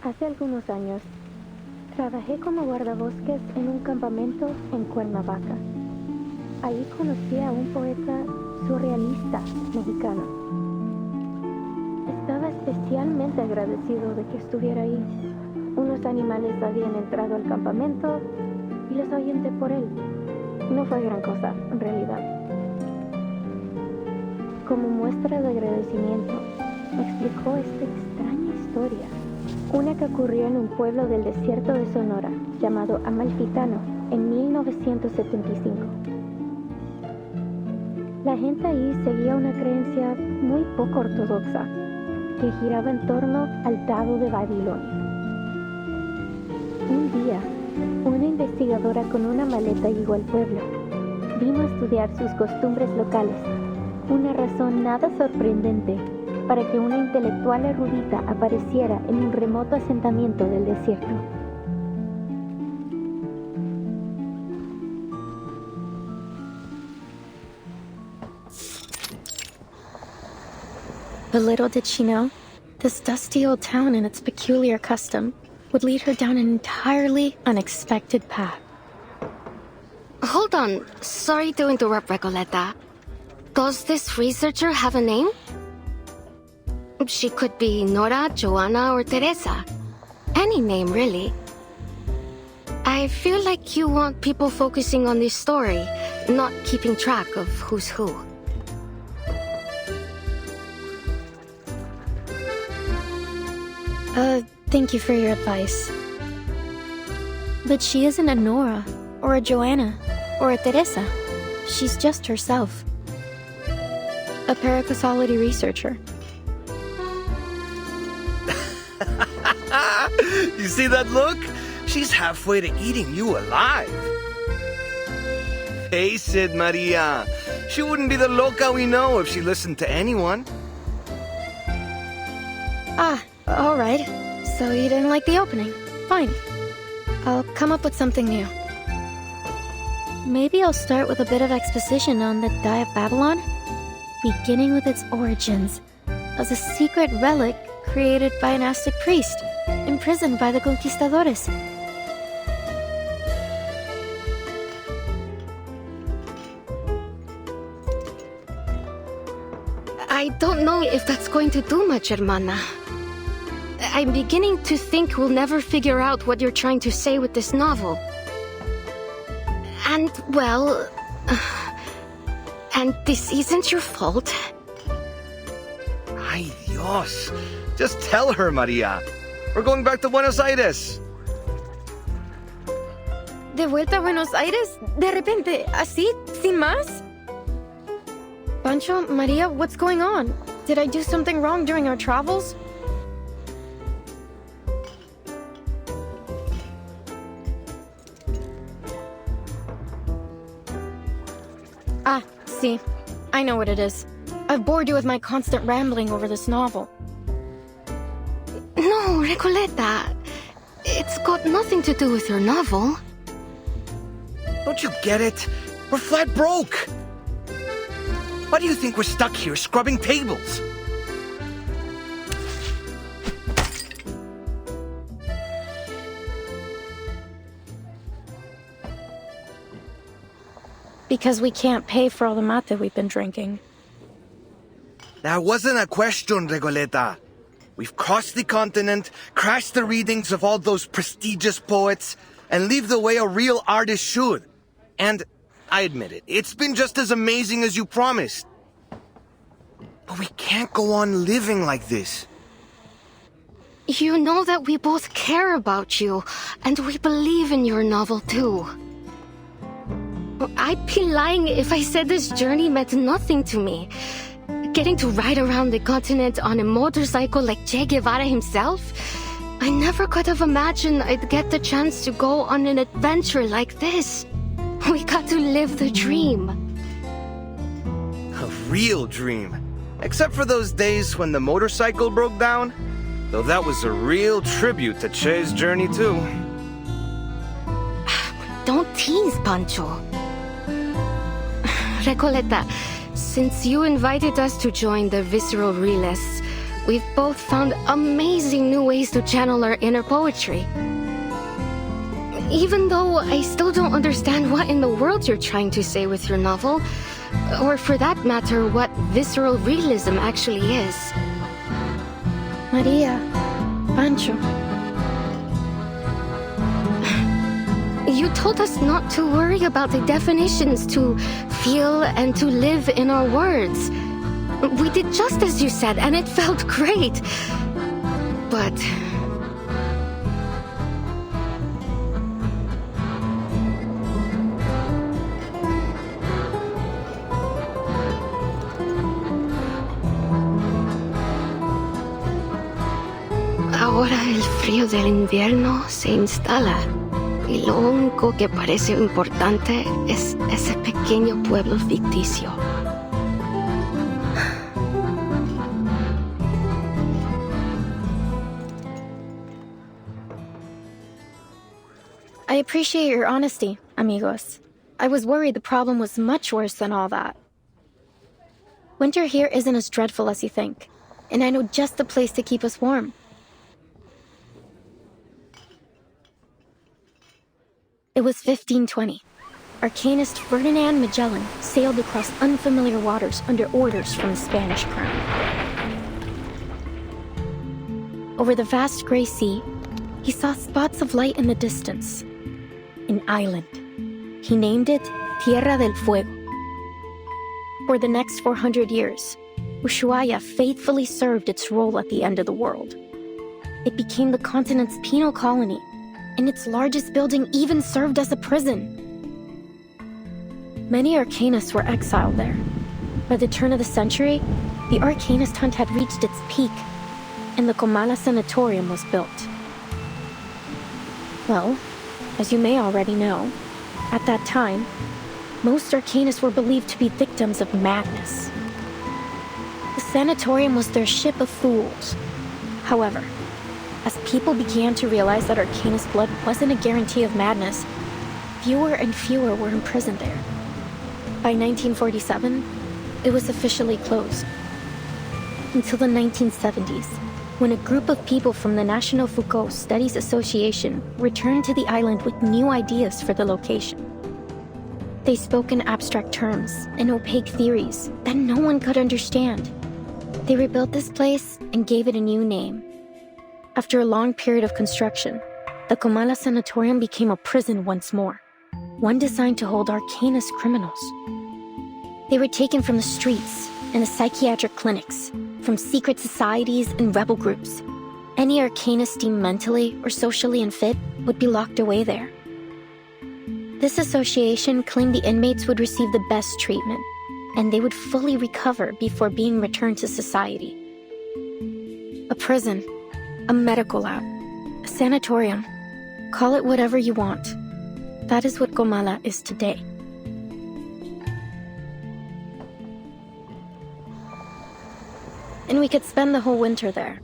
Hace algunos años, trabajé como guardabosques en un campamento en Cuernavaca. Ahí conocí a un poeta surrealista mexicano. Estaba especialmente agradecido de que estuviera ahí. Unos animales habían entrado al campamento y los ahuyenté por él. No fue gran cosa, en realidad. Como muestra de agradecimiento, me explicó esta extraña historia. Una que ocurrió en un pueblo del desierto de Sonora, llamado Amalfitano, en 1975. La gente ahí seguía una creencia muy poco ortodoxa, que giraba en torno al Dado de Babilonia. Un día, una investigadora con una maleta llegó al pueblo. Vino a estudiar sus costumbres locales, una razón nada sorprendente para que una intelectual erudita apareciera en un remoto asentamiento del desierto. But little did she know, this dusty old town and its peculiar custom would lead her down an entirely unexpected path. Hold on. Sorry to interrupt, Recoleta. Does this researcher have a name? She could be Nora, Joanna, or Teresa. Any name, really. I feel like you want people focusing on this story, not keeping track of who's who. Thank you for your advice. But she isn't a Nora, or a Joanna, or a Teresa. She's just herself. A paracausality researcher. You see that look? She's halfway to eating you alive. Face it, Maria. She wouldn't be the loca we know if she listened to anyone. All right. So you didn't like the opening. Fine. I'll come up with something new. Maybe I'll start with a bit of exposition on the Die of Babylon, beginning with its origins as a secret relic created by an Aztec priest, imprisoned by the conquistadores. I don't know if that's going to do much, hermana. I'm beginning to think we'll never figure out what you're trying to say with this novel. And, well... and this isn't your fault. Ay, Dios. Just tell her, Maria. We're going back to Buenos Aires. ¿De vuelta a Buenos Aires? ¿De repente? ¿Así? ¿Sin más? Pancho, Maria, what's going on? Did I do something wrong during our travels? See, I know what it is. I've bored you with my constant rambling over this novel. No, Recoleta. It's got nothing to do with your novel. Don't you get it? We're flat broke. Why do you think we're stuck here scrubbing tables? Because we can't pay for all the mate we've been drinking. That wasn't a question, Regoleta. We've crossed the continent, crashed the readings of all those prestigious poets, and leave the way a real artist should. And, I admit it, it's been just as amazing as you promised. But we can't go on living like this. You know that we both care about you, and we believe in your novel too. I'd be lying if I said this journey meant nothing to me. Getting to ride around the continent on a motorcycle like Che Guevara himself? I never could have imagined I'd get the chance to go on an adventure like this. We got to live the dream. A real dream. Except for those days when the motorcycle broke down. Though that was a real tribute to Che's journey too. Don't tease, Pancho. Recoleta, since you invited us to join the Visceral Realists, we've both found amazing new ways to channel our inner poetry. Even though I still don't understand what in the world you're trying to say with your novel, or for that matter, what visceral realism actually is. Maria, Pancho. You told us not to worry about the definitions, to feel and to live in our words. We did just as you said, and it felt great. But... ahora el frío del invierno se instala. Y lo único que parece importante es ese pequeño pueblo ficticio. I appreciate your honesty, amigos. I was worried the problem was much worse than all that. Winter here isn't as dreadful as you think, and I know just the place to keep us warm. It was 1520. Arcanist Ferdinand Magellan sailed across unfamiliar waters under orders from the Spanish crown. Over the vast gray sea, he saw spots of light in the distance. An island. He named it Tierra del Fuego. For the next 400 years, Ushuaia faithfully served its role at the end of the world. It became the continent's penal colony, and its largest building even served as a prison. Many arcanists were exiled there. By the turn of the century, the arcanist hunt had reached its peak, and the Comala Sanatorium was built. Well, as you may already know, at that time, most arcanists were believed to be victims of madness. The sanatorium was their ship of fools. However, as people began to realize that arcanist blood wasn't a guarantee of madness, fewer and fewer were imprisoned there. By 1947, it was officially closed. Until the 1970s, when a group of people from the National Foucault Studies Association returned to the island with new ideas for the location. They spoke in abstract terms and opaque theories that no one could understand. They rebuilt this place and gave it a new name. After a long period of construction, the Comala Sanatorium became a prison once more, one designed to hold arcanist criminals. They were taken from the streets and the psychiatric clinics, from secret societies and rebel groups. Any arcanist deemed mentally or socially unfit would be locked away there. This association claimed the inmates would receive the best treatment, and they would fully recover before being returned to society. A prison, a medical lab, a sanatorium, call it whatever you want. That is what Comala is today. And we could spend the whole winter there.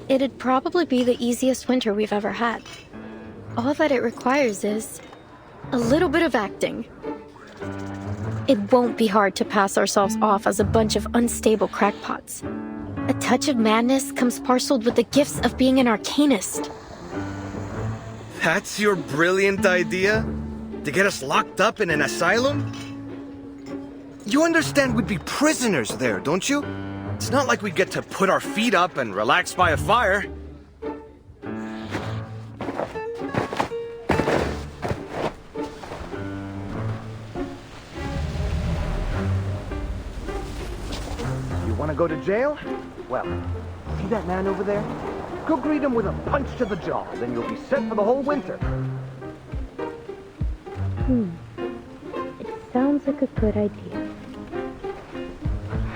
It'd probably be the easiest winter we've ever had. All that it requires is a little bit of acting. It won't be hard to pass ourselves off as a bunch of unstable crackpots. A touch of madness comes parceled with the gifts of being an arcanist. That's your brilliant idea? To get us locked up in an asylum? You understand we'd be prisoners there, don't you? It's not like we'd get to put our feet up and relax by a fire. You want to go to jail? Well, see that man over there? Go greet him with a punch to the jaw, then you'll be set for the whole winter. It sounds like a good idea.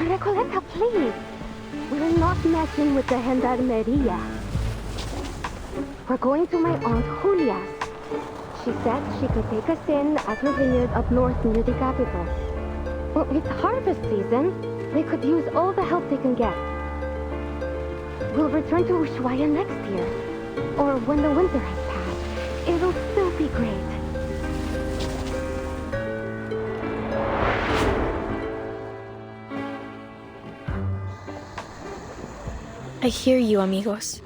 Recoleta, please. We're not messing with the gendarmeria. We're going to my Aunt Julia's. She said she could take us in at her vineyard up north near the capital. Well, it's harvest season. They could use all the help they can get. We'll return to Ushuaia next year. Or when the winter has passed. It'll still be great. I hear you, amigos.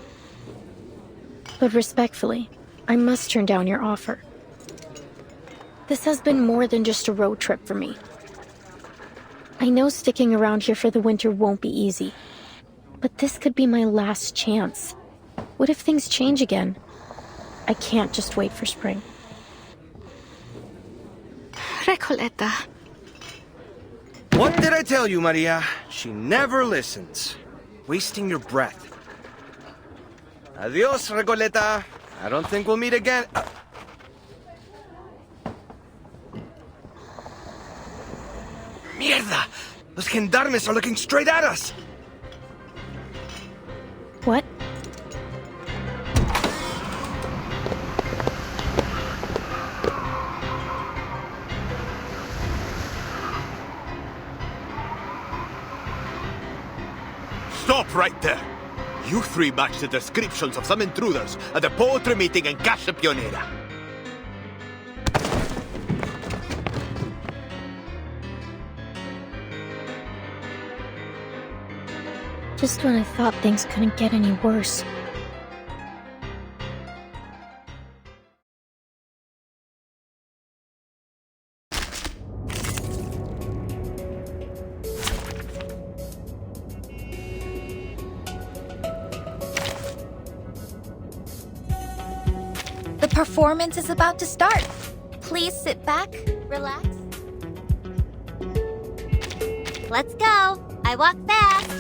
But respectfully, I must turn down your offer. This has been more than just a road trip for me. I know sticking around here for the winter won't be easy, but this could be my last chance. What if things change again? I can't just wait for spring. Recoleta. What did I tell you, Maria? She never listens. Wasting your breath. Adios, Recoleta. I don't think we'll meet again. Mierda! Those gendarmes are looking straight at us! What? Stop right there! You three match the descriptions of some intruders at the poetry meeting in Casa Pionera. Just when I thought things couldn't get any worse. The performance is about to start. Please sit back, relax. Let's go. I walk fast.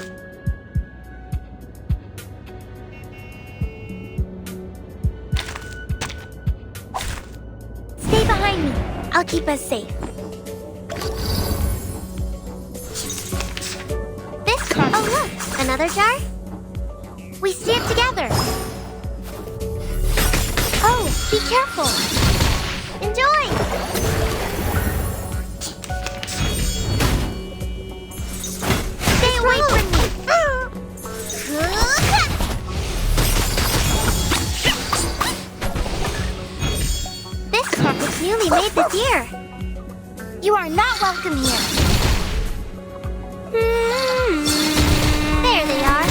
Stay behind me. I'll keep us safe. This. Oh, look. Another jar? We stand together. Oh, be careful. Enjoy. Stay away from me. This cup was newly made this year. You are not welcome here. There they are.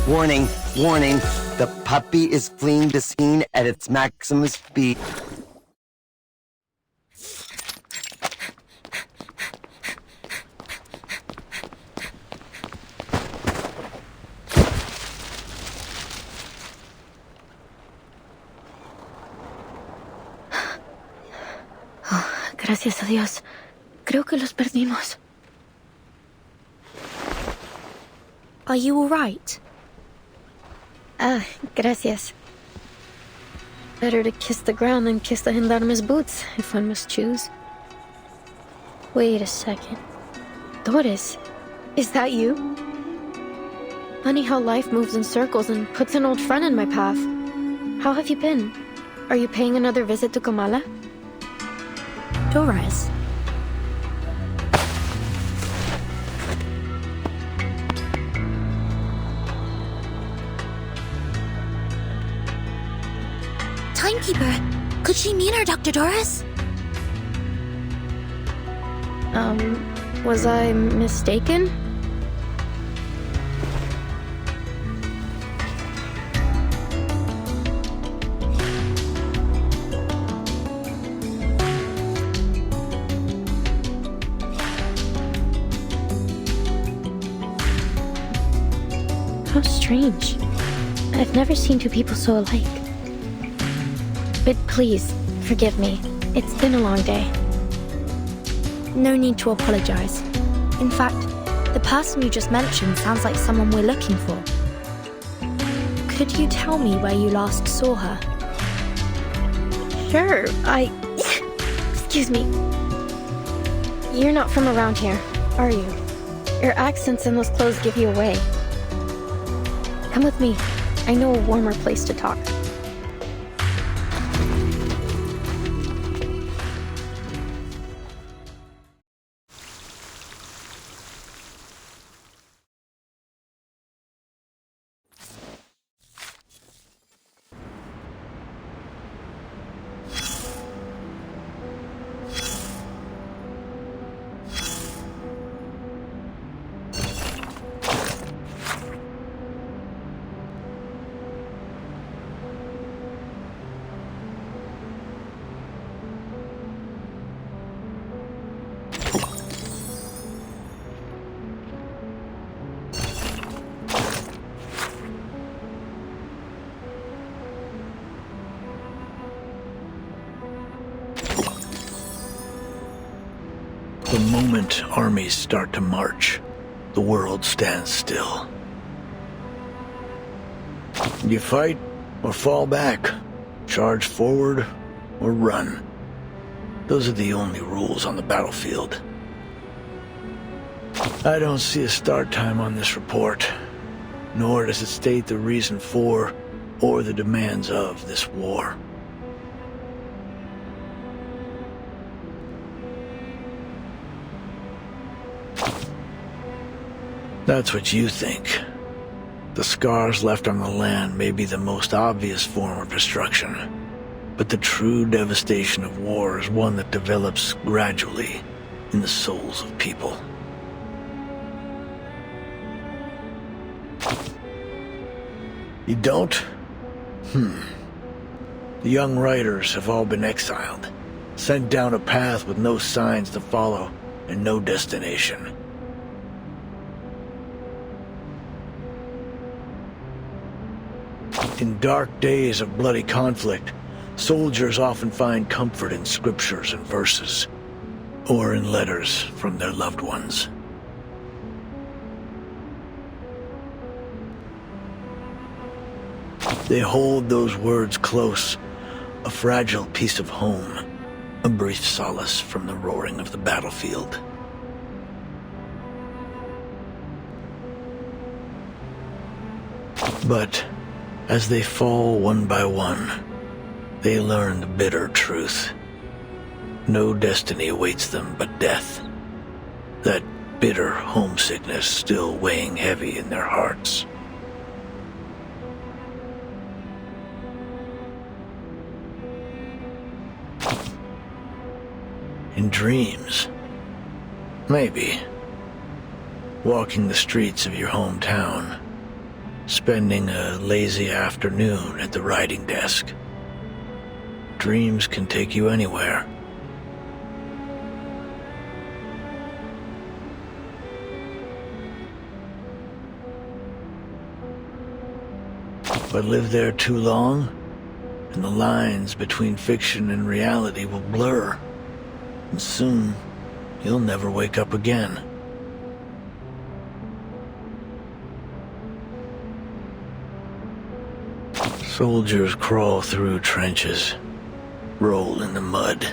Warning, warning. The puppy is fleeing the scene at its maximum speed. Gracias a Dios. Creo que los perdimos. Are you all right? Ah, gracias. Better to kiss the ground than kiss the gendarme's boots, if one must choose. Wait a second. Doris, is that you? Funny how life moves in circles and puts an old friend in my path. How have you been? Are you paying another visit to Comala? Doris. Timekeeper, could she mean her Dr. Doris? Was I mistaken? How strange. I've never seen two people so alike. But please, forgive me. It's been a long day. No need to apologize. In fact, the person you just mentioned sounds like someone we're looking for. Could you tell me where you last saw her? Sure, Excuse me. You're not from around here, are you? Your accents and those clothes give you away. Come with me. I know a warmer place to talk. moment armies start to march, the world stands still. You fight or fall back, charge forward or run. Those are the only rules on the battlefield. I don't see a start time on this report, nor does it state the reason for or the demands of this war. That's what you think. The scars left on the land may be the most obvious form of destruction, but the true devastation of war is one that develops gradually in the souls of people. You don't? The young writers have all been exiled, sent down a path with no signs to follow and no destination. In dark days of bloody conflict, soldiers often find comfort in scriptures and verses, or in letters from their loved ones. They hold those words close, a fragile piece of home, a brief solace from the roaring of the battlefield. But as they fall one by one, they learn the bitter truth. No destiny awaits them but death. That bitter homesickness still weighing heavy in their hearts. In dreams, maybe. Walking the streets of your hometown, spending a lazy afternoon at the writing desk. Dreams can take you anywhere. But live there too long, and the lines between fiction and reality will blur. And soon, you'll never wake up again. Soldiers crawl through trenches, roll in the mud,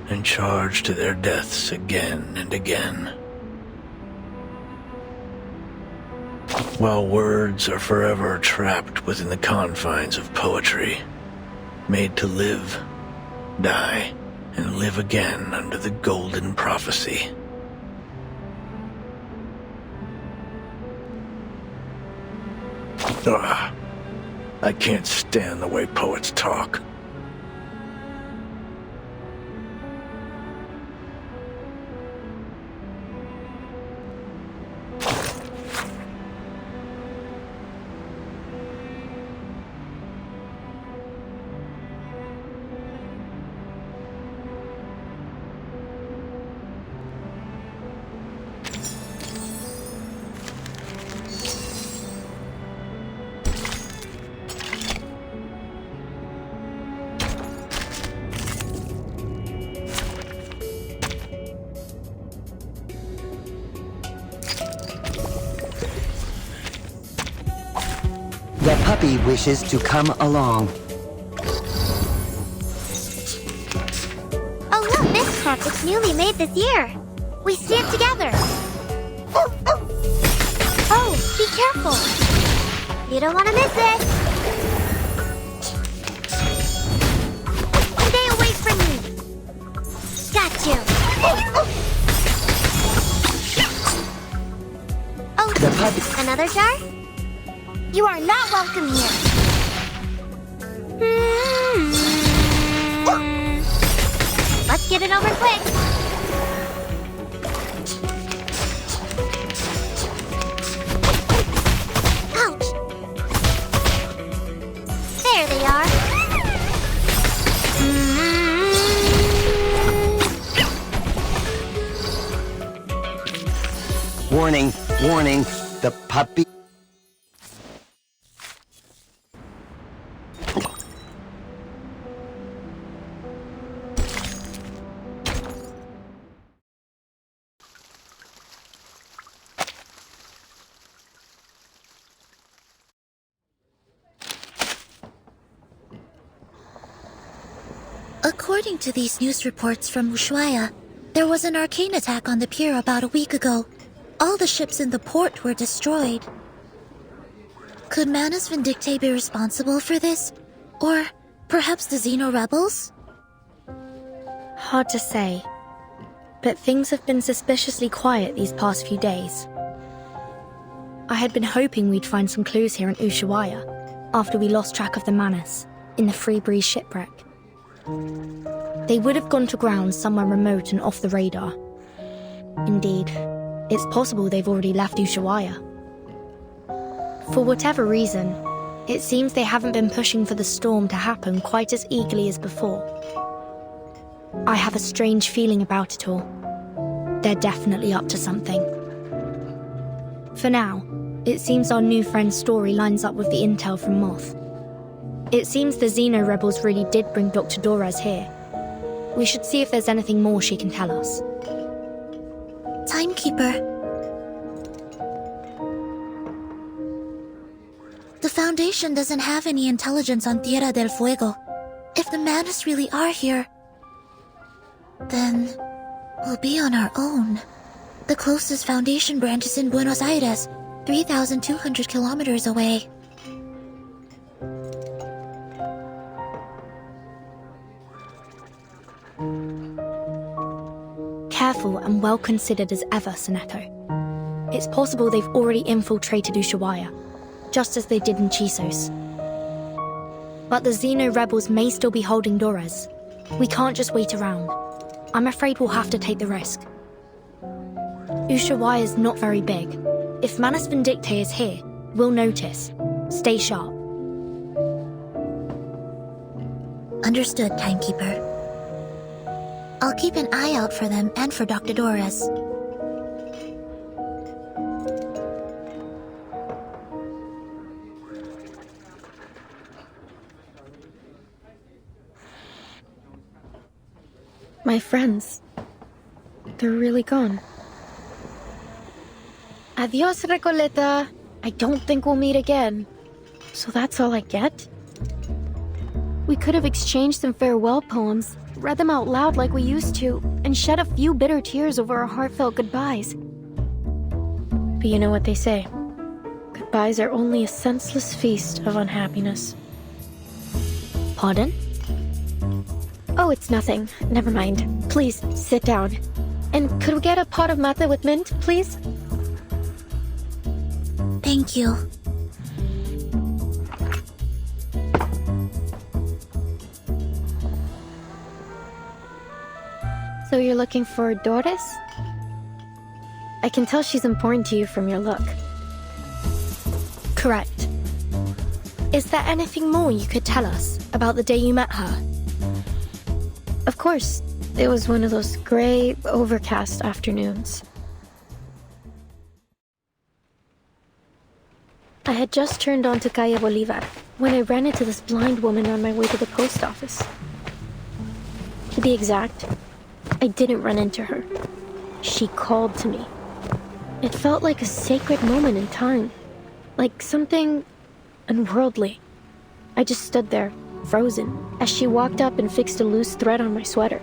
and charge to their deaths again and again. While words are forever trapped within the confines of poetry, made to live, die, and live again under the golden prophecy. Ugh, I can't stand the way poets talk. The puppy wishes to come along. Oh look, this pack is newly made this year. We stand together. Oh, be careful. You don't want to miss it. Stay away from me. Got you. Oh, The puppy... another jar? You are not welcome here. Let's get it over quick. Ouch. There they are. Warning, warning, the puppy... According to these news reports from Ushuaia, there was an arcane attack on the pier about a week ago. All the ships in the port were destroyed. Could Manus Vindictae be responsible for this? Or perhaps the Xeno rebels? Hard to say. But things have been suspiciously quiet these past few days. I had been hoping we'd find some clues here in Ushuaia after we lost track of the Manus in the Free Breeze shipwreck. They would have gone to ground somewhere remote and off the radar. Indeed, it's possible they've already left Ushuaia. For whatever reason, it seems they haven't been pushing for the storm to happen quite as eagerly as before. I have a strange feeling about it all. They're definitely up to something. For now, it seems our new friend's story lines up with the intel from Moth. It seems the Xeno rebels really did bring Dr. Dorez here. We should see if there's anything more she can tell us. Timekeeper. The Foundation doesn't have any intelligence on Tierra del Fuego. If the Manus really are here, then we'll be on our own. The closest Foundation branch is in Buenos Aires, 3,200 kilometers away. Careful and well considered as ever, Seneko. It's possible they've already infiltrated Ushuaia, just as they did in Chisos. But the Xeno rebels may still be holding Dorez. We can't just wait around. I'm afraid we'll have to take the risk. Ushuaia is not very big. If Manus Vindictae is here, we'll notice. Stay sharp. Understood, Timekeeper. I'll keep an eye out for them and for Dr. Dorez. My friends, they're really gone. Adios, Recoleta. I don't think we'll meet again. So that's all I get? We could have exchanged some farewell poems, read them out loud like we used to, and shed a few bitter tears over our heartfelt goodbyes. But you know what they say. Goodbyes are only a senseless feast of unhappiness. Pardon? Oh, it's nothing. Never mind. Please, sit down. And could we get a pot of mate with mint, please? Thank you. So you're looking for Doris? I can tell she's important to you from your look. Correct. Is there anything more you could tell us about the day you met her? Of course. It was one of those gray, overcast afternoons. I had just turned onto Calle Bolivar when I ran into this blind woman on my way to the post office. To be exact, I didn't run into her. She called to me. It felt like a sacred moment in time, like something unworldly. I just stood there, frozen, as she walked up and fixed a loose thread on my sweater.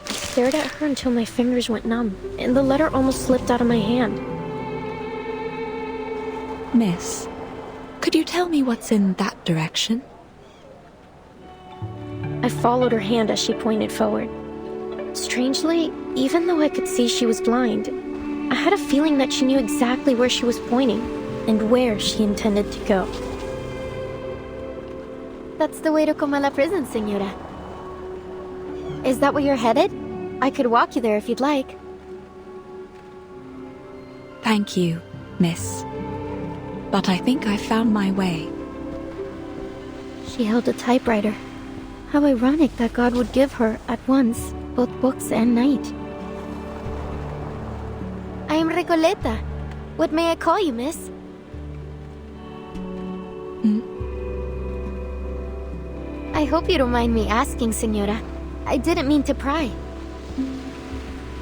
I stared at her until my fingers went numb, and the letter almost slipped out of my hand. Miss, could you tell me what's in that direction? I followed her hand as she pointed forward. Strangely, even though I could see she was blind, I had a feeling that she knew exactly where she was pointing and where she intended to go. That's the way to Comala prison, señora. Is that where you're headed? I could walk you there if you'd like. Thank you, miss. But I think I found my way. She held a typewriter. How ironic that God would give her, at once, both books and night. I am Recoleta. What may I call you, miss? I hope you don't mind me asking, señora. I didn't mean to pry.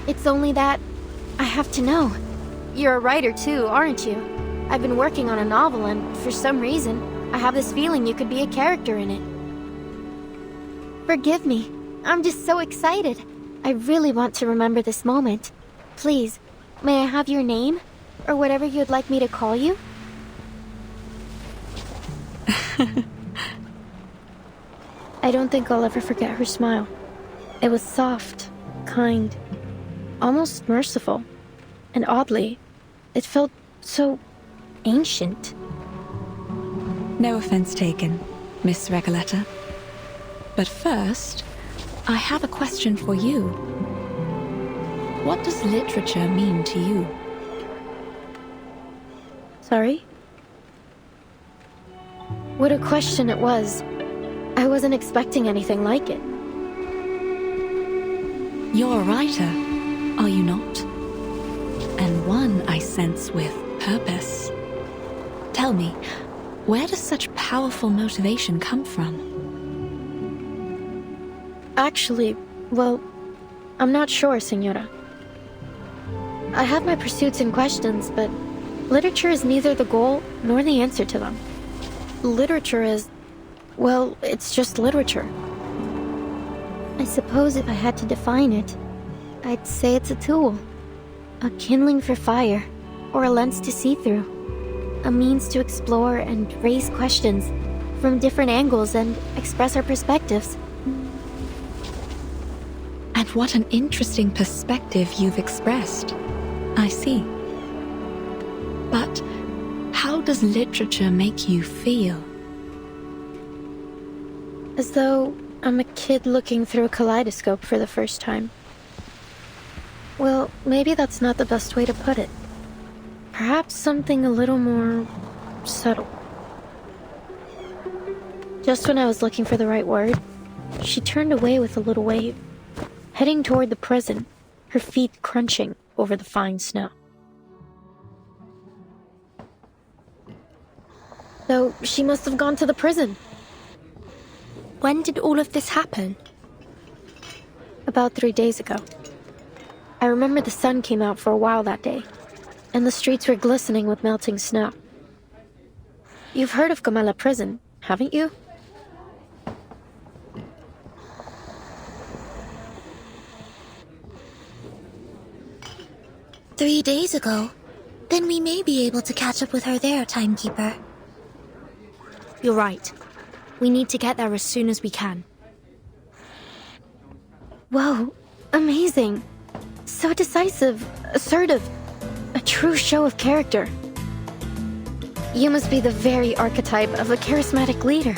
It's only that I have to know. You're a writer too, aren't you? I've been working on a novel and, for some reason, I have this feeling you could be a character in it. Forgive me. I'm just so excited. I really want to remember this moment. Please, may I have your name? Or whatever you'd like me to call you? I don't think I'll ever forget her smile. It was soft, kind, almost merciful. And oddly, it felt so ancient. No offense taken, Miss Recoleta. But first, I have a question for you. What does literature mean to you? Sorry? What a question it was. I wasn't expecting anything like it. You're a writer, are you not? And one, I sense, with purpose. Tell me, where does such powerful motivation come from? Actually, well, I'm not sure, Senora. I have my pursuits and questions, but literature is neither the goal nor the answer to them. Literature is, well, it's just literature. I suppose if I had to define it, I'd say it's a tool. A kindling for fire, or a lens to see through. A means to explore and raise questions from different angles and express our perspectives. And what an interesting perspective you've expressed. I see. But how does literature make you feel? As though I'm a kid looking through a kaleidoscope for the first time. Well, maybe that's not the best way to put it. Perhaps something a little more subtle. Just when I was looking for the right word, she turned away with a little wave, heading toward the prison, her feet crunching over the fine snow. So she must have gone to the prison. When did all of this happen? About 3 days ago. I remember the sun came out for a while that day, and the streets were glistening with melting snow. You've heard of Comala Prison, haven't you? "3 days ago? Then we may be able to catch up with her there, Timekeeper." You're right. We need to get there as soon as we can. Whoa, amazing. So decisive, assertive, a true show of character. You must be the very archetype of a charismatic leader.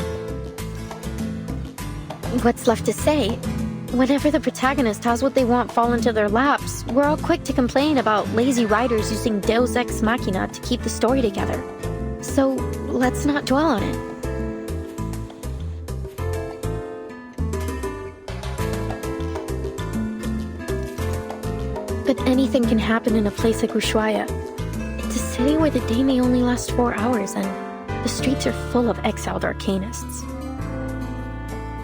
What's left to say? Whenever the protagonist has what they want fall into their laps, we're all quick to complain about lazy writers using Deus Ex Machina to keep the story together. So let's not dwell on it. But anything can happen in a place like Ushuaia. It's a city where the day may only last 4 hours, and the streets are full of exiled arcanists.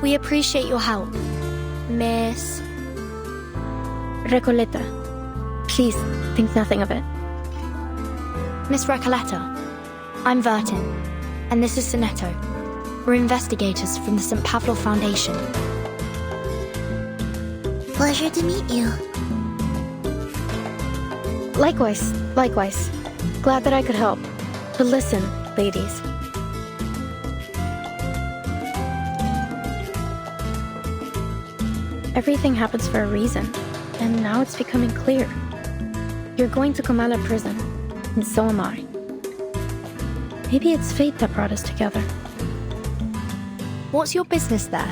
We appreciate your help, Miss Recoleta, please think nothing of it. Miss Recoleta. I'm Vertin, and this is Sonetto. We're investigators from the St. Pavlo Foundation. Pleasure to meet you. Likewise, likewise. Glad that I could help. But listen, ladies. Everything happens for a reason, and now it's becoming clear. You're going to Comala Prison, and so am I. Maybe it's fate that brought us together. What's your business there?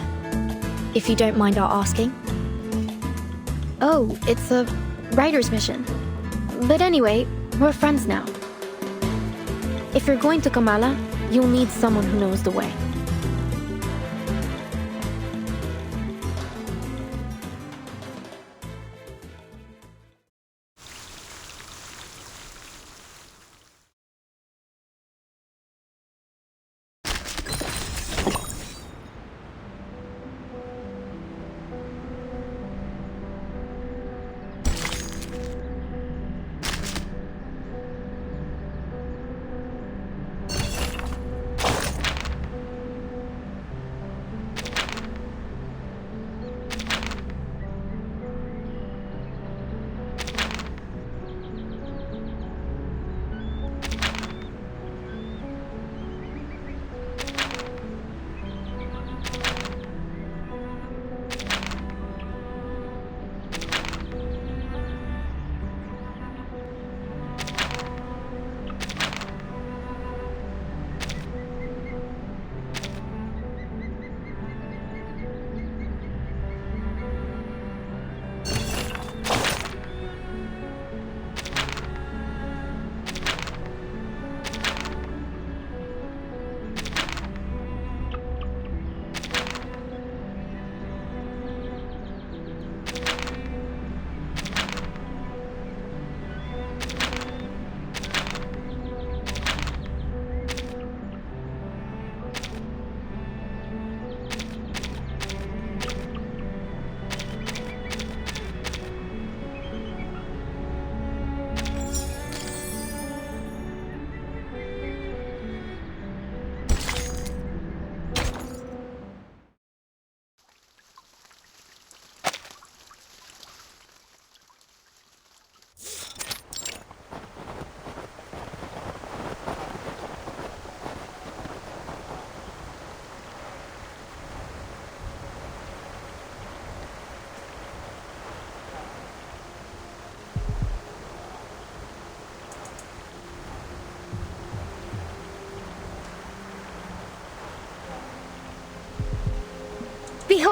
If you don't mind our asking. Oh, it's a writer's mission. But anyway, we're friends now. If you're going to Comala, you'll need someone who knows the way.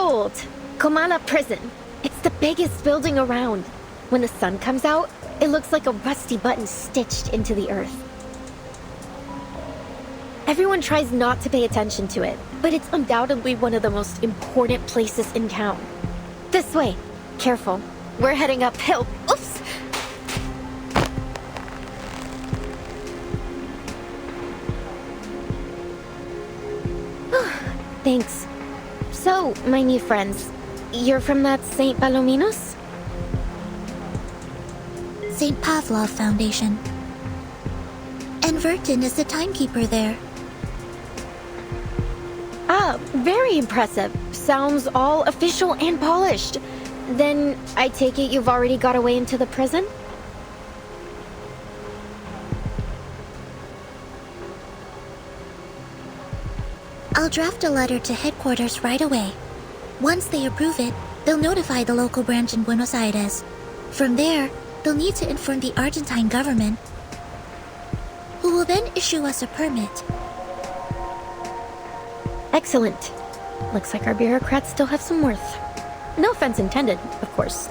Behold! Comala Prison. It's the biggest building around. When the sun comes out, it looks like a rusty button stitched into the earth. Everyone tries not to pay attention to it, but it's undoubtedly one of the most important places in town. This way. Careful. We're heading uphill. Oops! Thanks. So, my new friends, you're from that St. Palominos? St. Pavlov Foundation. And Vertin is the timekeeper there. Ah, very impressive. Sounds all official and polished. Then, I take it you've already got away into the prison? I'll draft a letter to headquarters right away. Once they approve it, they'll notify the local branch in Buenos Aires. From there, they'll need to inform the Argentine government, who will then issue us a permit. Excellent. Looks like our bureaucrats still have some worth. No offense intended, of course.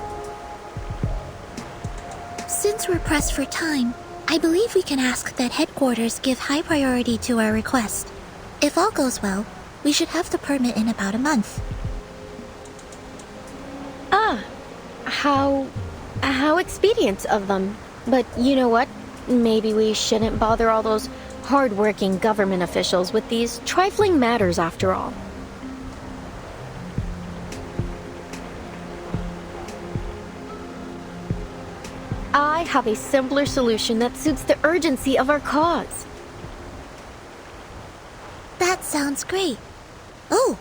Since we're pressed for time, I believe we can ask that headquarters give high priority to our request. If all goes well, we should have the permit in about a month. Ah, how expedient of them. But you know what? Maybe we shouldn't bother all those hard-working government officials with these trifling matters after all. I have a simpler solution that suits the urgency of our cause. That sounds great. Oh,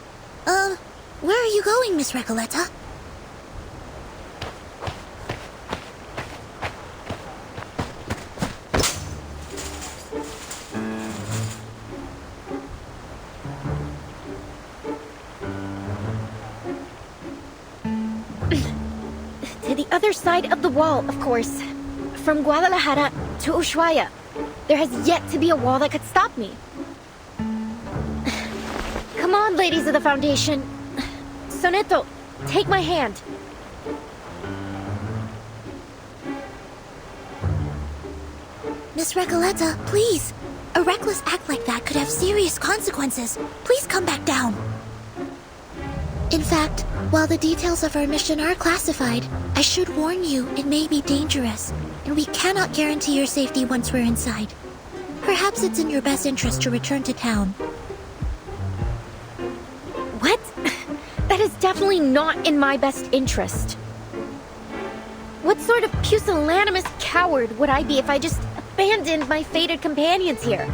where are you going, Miss Recoleta? To the other side of the wall, of course. From Guadalajara to Ushuaia. There has yet to be a wall that could stop me. Come on, ladies of the Foundation. Soneto, take my hand. Miss Recoleta, please. A reckless act like that could have serious consequences. Please come back down. In fact, while the details of our mission are classified, I should warn you it may be dangerous, and we cannot guarantee your safety once we're inside. Perhaps it's in your best interest to return to town. What? That is definitely not in my best interest. What sort of pusillanimous coward would I be if I just abandoned my fated companions here?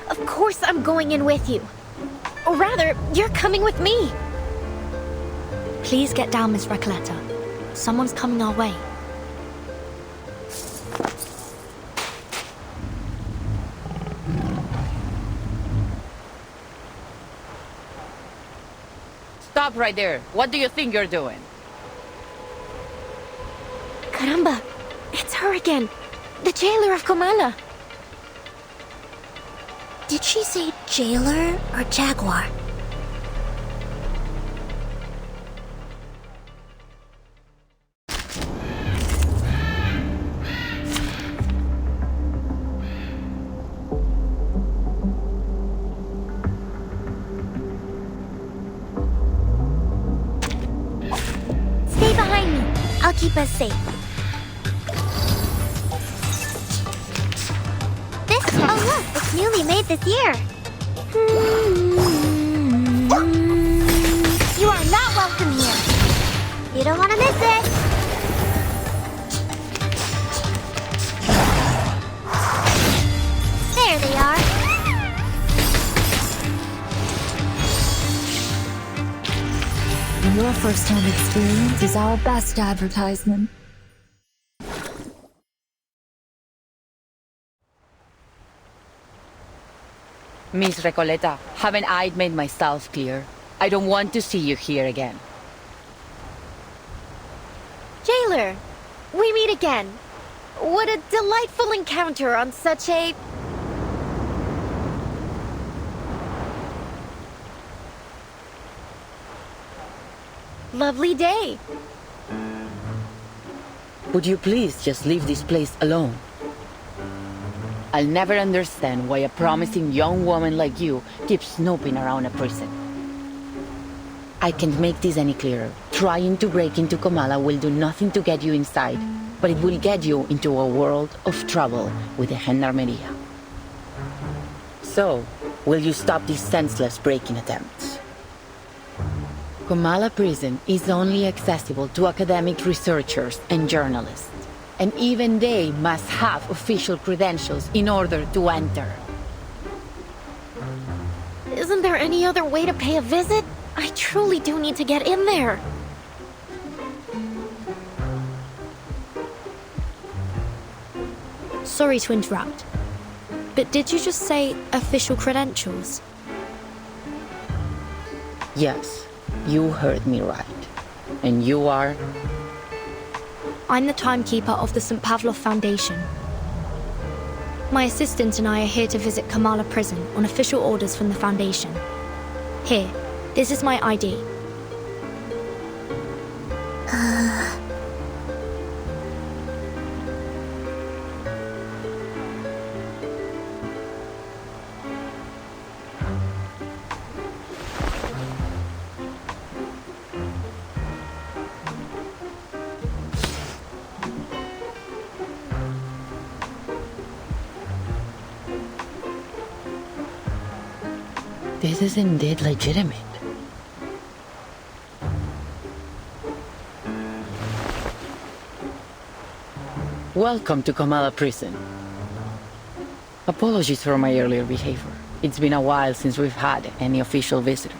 Of course I'm going in with you. Or rather, you're coming with me. Please get down, Miss Recoleta. Someone's coming our way. Stop right there. What do you think you're doing? Caramba, it's her again. The jailer of Comala. Did she say jailer or jaguar? Stay behind me. I'll keep us safe. Oh look, it's newly made this year. You are not welcome here. You don't want to miss it. There they are. Your first-hand experience is our best advertisement. Miss Recoleta, haven't I made myself clear? I don't want to see you here again. Jailer, we meet again. What a delightful encounter on such a... lovely day. Would you please just leave this place alone? I'll never understand why a promising young woman like you keeps snooping around a prison. I can't make this any clearer. Trying to break into Comala will do nothing to get you inside, but it will get you into a world of trouble with the Gendarmeria. So, will you stop these senseless breaking attempts? Comala Prison is only accessible to academic researchers and journalists, and even they must have official credentials in order to enter. Isn't there any other way to pay a visit? I truly do need to get in there. Sorry to interrupt, but did you just say official credentials? Yes, you heard me right. And you are? I'm the timekeeper of the St. Pavlov Foundation. My assistant and I are here to visit Comala Prison on official orders from the Foundation. Here, this is my ID. This is indeed legitimate. Welcome to Comala Prison. Apologies for my earlier behavior. It's been a while since we've had any official visitors.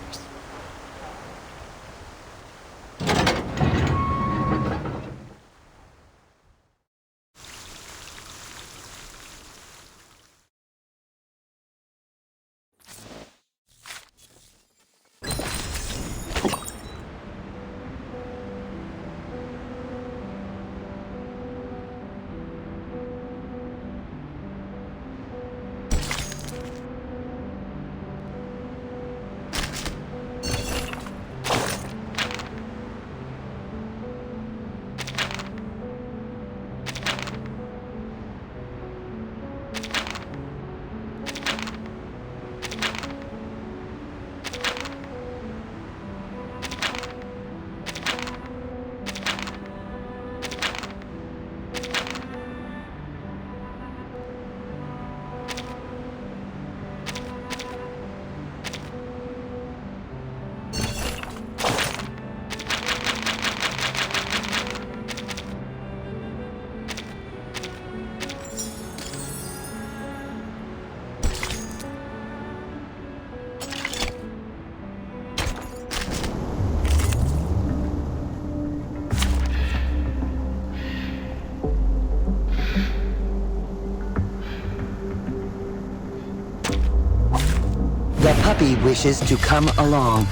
The puppy wishes to come along.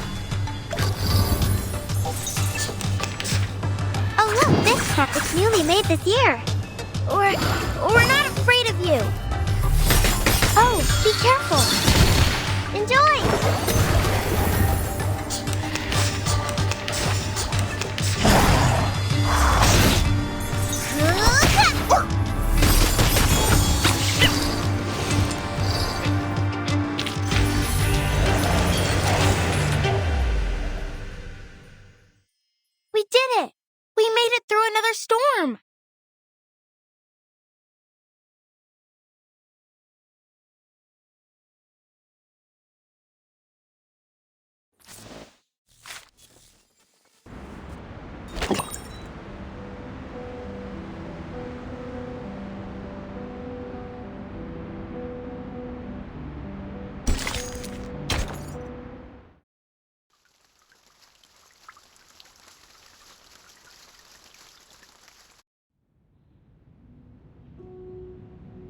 Oh look, this cat is newly made this year. We're not afraid of you. Oh, be careful. Enjoy! We did it! We made it through another storm!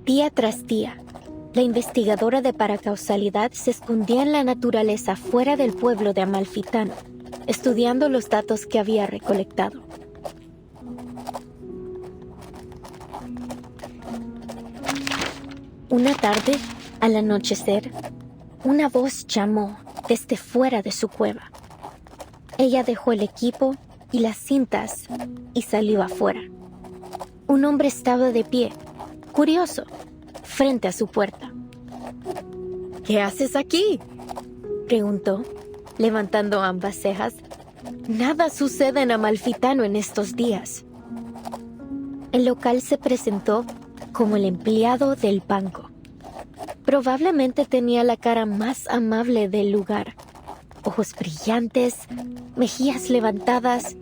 Día tras día, la investigadora de paracausalidad se escondía en la naturaleza fuera del pueblo de Amalfitano, estudiando los datos que había recolectado. Una tarde, al anochecer, una voz llamó desde fuera de su cueva. Ella dejó el equipo y las cintas y salió afuera. Un hombre estaba de pie, curioso, frente a su puerta. ¿Qué haces aquí?, preguntó, levantando ambas cejas. Nada sucede en Amalfitano en estos días. El local se presentó como el empleado del banco. Probablemente tenía la cara más amable del lugar. Ojos brillantes, mejillas levantadas,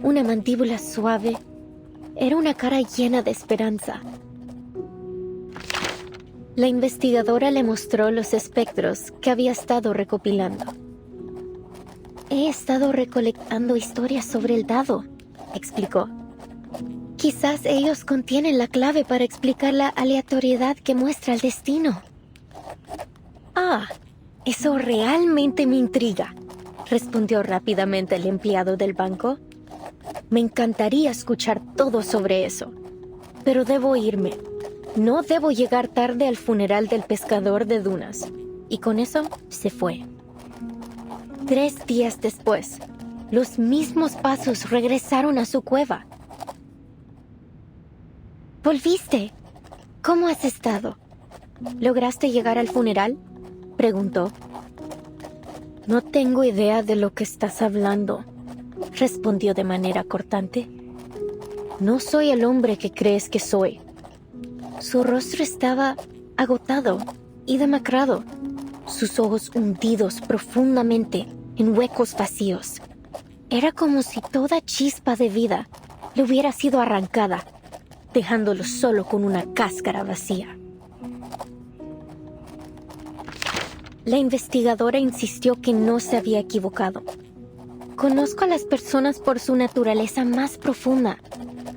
una mandíbula suave. Era una cara llena de esperanza. La investigadora le mostró los espectros que había estado recopilando. He estado recolectando historias sobre el dado, explicó. Quizás ellos contienen la clave para explicar la aleatoriedad que muestra el destino. Ah, eso realmente me intriga, respondió rápidamente el empleado del banco. Me encantaría escuchar todo sobre eso, pero debo irme. No debo llegar tarde al funeral del pescador de dunas. Y con eso se fue. 3 días después, los mismos pasos regresaron a su cueva. ¿Volviste? ¿Cómo has estado? ¿Lograste llegar al funeral?, preguntó. No tengo idea de lo que estás hablando, respondió de manera cortante. No soy el hombre que crees que soy. Su rostro estaba agotado y demacrado, sus ojos hundidos profundamente en huecos vacíos. Era como si toda chispa de vida le hubiera sido arrancada, dejándolo solo con una cáscara vacía. La investigadora insistió que no se había equivocado. Conozco a las personas por su naturaleza más profunda,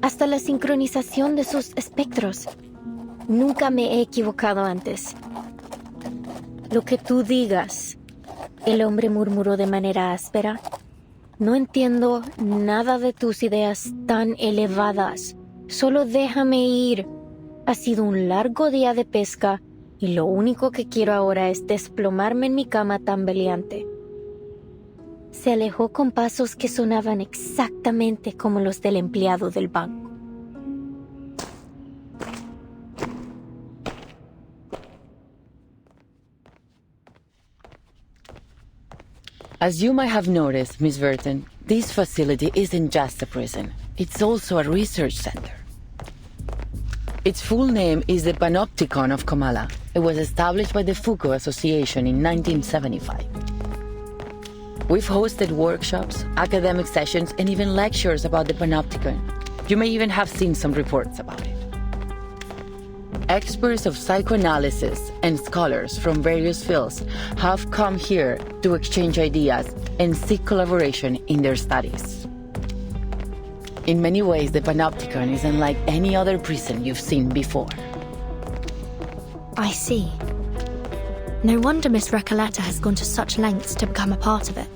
hasta la sincronización de sus espectros. Nunca me he equivocado antes. Lo que tú digas, el hombre murmuró de manera áspera. No entiendo nada de tus ideas tan elevadas. Solo déjame ir. Ha sido un largo día de pesca y lo único que quiero ahora es desplomarme en mi cama tambaleante. Se alejó con pasos que sonaban exactamente como los del empleado del banco. As you might have noticed, Miss Burton, this facility isn't just a prison. It's also a research center. Its full name is the Panopticon of Comala. It was established by the Foucault Association in 1975. We've hosted workshops, academic sessions, and even lectures about the Panopticon. You may even have seen some reports about it. Experts of psychoanalysis and scholars from various fields have come here to exchange ideas and seek collaboration in their studies. In many ways, the Panopticon is unlike any other prison you've seen before. I see. No wonder Miss Recoleta has gone to such lengths to become a part of it.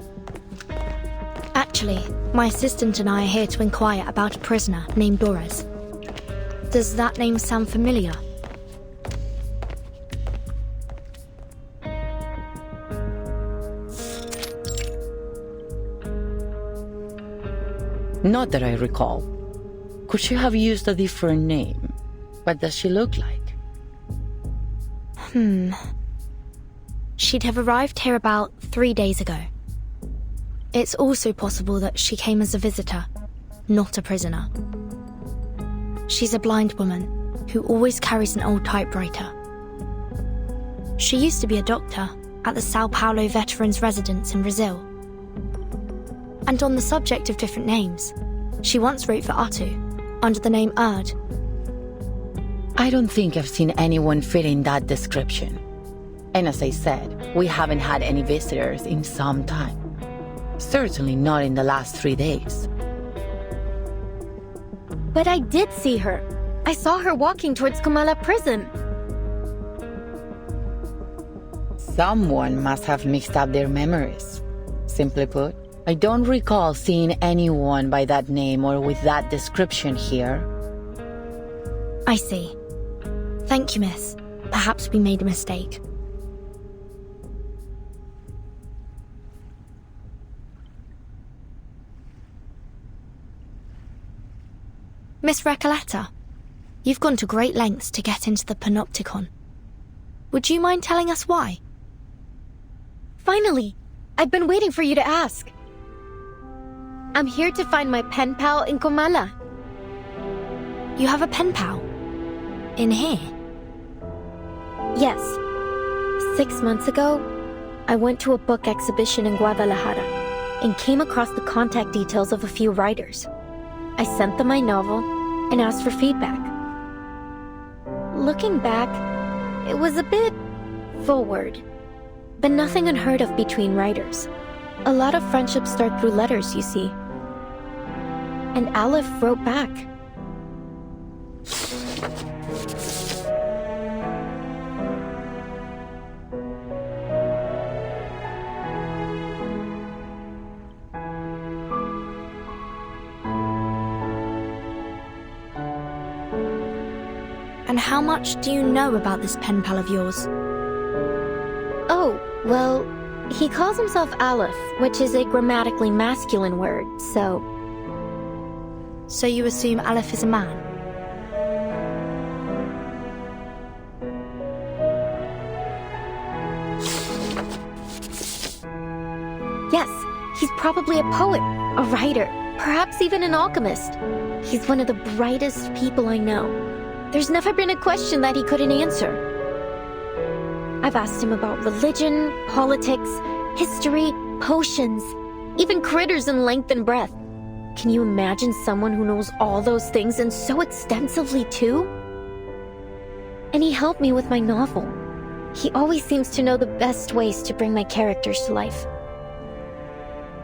Actually, my assistant and I are here to inquire about a prisoner named Deraison. Does that name sound familiar? Not that I recall. Could she have used a different name? What does she look like? She'd have arrived here about 3 days ago. It's also possible that she came as a visitor, not a prisoner. She's a blind woman who always carries an old typewriter. She used to be a doctor at the Sao Paulo Veterans Residence in Brazil. And on the subject of different names, she once wrote for Atu, under the name Erd. I don't think I've seen anyone fit in that description. And as I said, we haven't had any visitors in some time. Certainly not in the last 3 days. But I did see her. I saw her walking towards Comala prison. Someone must have mixed up their memories. Simply put, I don't recall seeing anyone by that name or with that description here. I see. Thank you, miss. Perhaps we made a mistake. Miss Recoleta, you've gone to great lengths to get into the Panopticon. Would you mind telling us why? Finally! I've been waiting for you to ask. I'm here to find my pen pal in Comala. You have a pen pal? In here? Yes. 6 months ago, I went to a book exhibition in Guadalajara and came across the contact details of a few writers. I sent them my novel and asked for feedback. Looking back, it was a bit forward, but nothing unheard of between writers. A lot of friendships start through letters, you see. And Aleph wrote back. And how much do you know about this pen pal of yours? Oh, well, he calls himself Aleph, which is a grammatically masculine word, so... So you assume Aleph is a man? Yes, he's probably a poet, a writer, perhaps even an alchemist. He's one of the brightest people I know. There's never been a question that he couldn't answer. I've asked him about religion, politics, history, potions, even critters in length and breadth. Can you imagine someone who knows all those things and so extensively too? And he helped me with my novel. He always seems to know the best ways to bring my characters to life.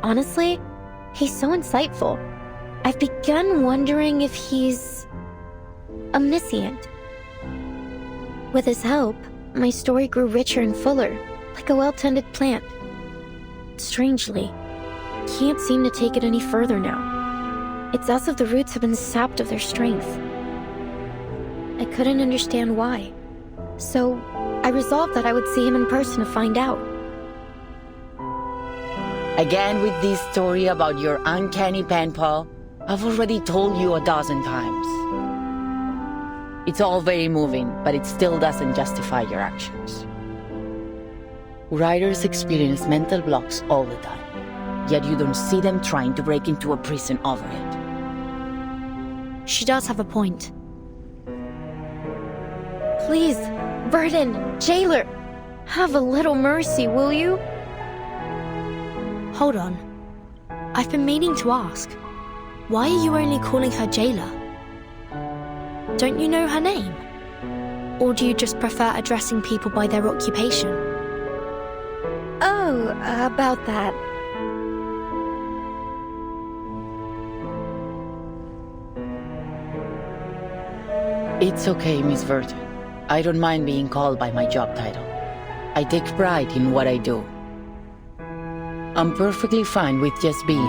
Honestly, he's so insightful. I've begun wondering if he's omniscient. With his help, my story grew richer and fuller, like a well-tended plant. Strangely, can't seem to take it any further now. It's as if the roots have been sapped of their strength. I couldn't understand why, so I resolved that I would see him in person to find out. Again with this story about your uncanny pen pal, I've already told you 1,000 times. It's all very moving, but it still doesn't justify your actions. Writers experience mental blocks all the time, yet you don't see them trying to break into a prison over it. She does have a point. Please, Burden, jailer, have a little mercy, will you? Hold on. I've been meaning to ask. Why are you only calling her jailer? Don't you know her name? Or do you just prefer addressing people by their occupation? Oh, about that. It's okay, Miss Verton. I don't mind being called by my job title. I take pride in what I do. I'm perfectly fine with just being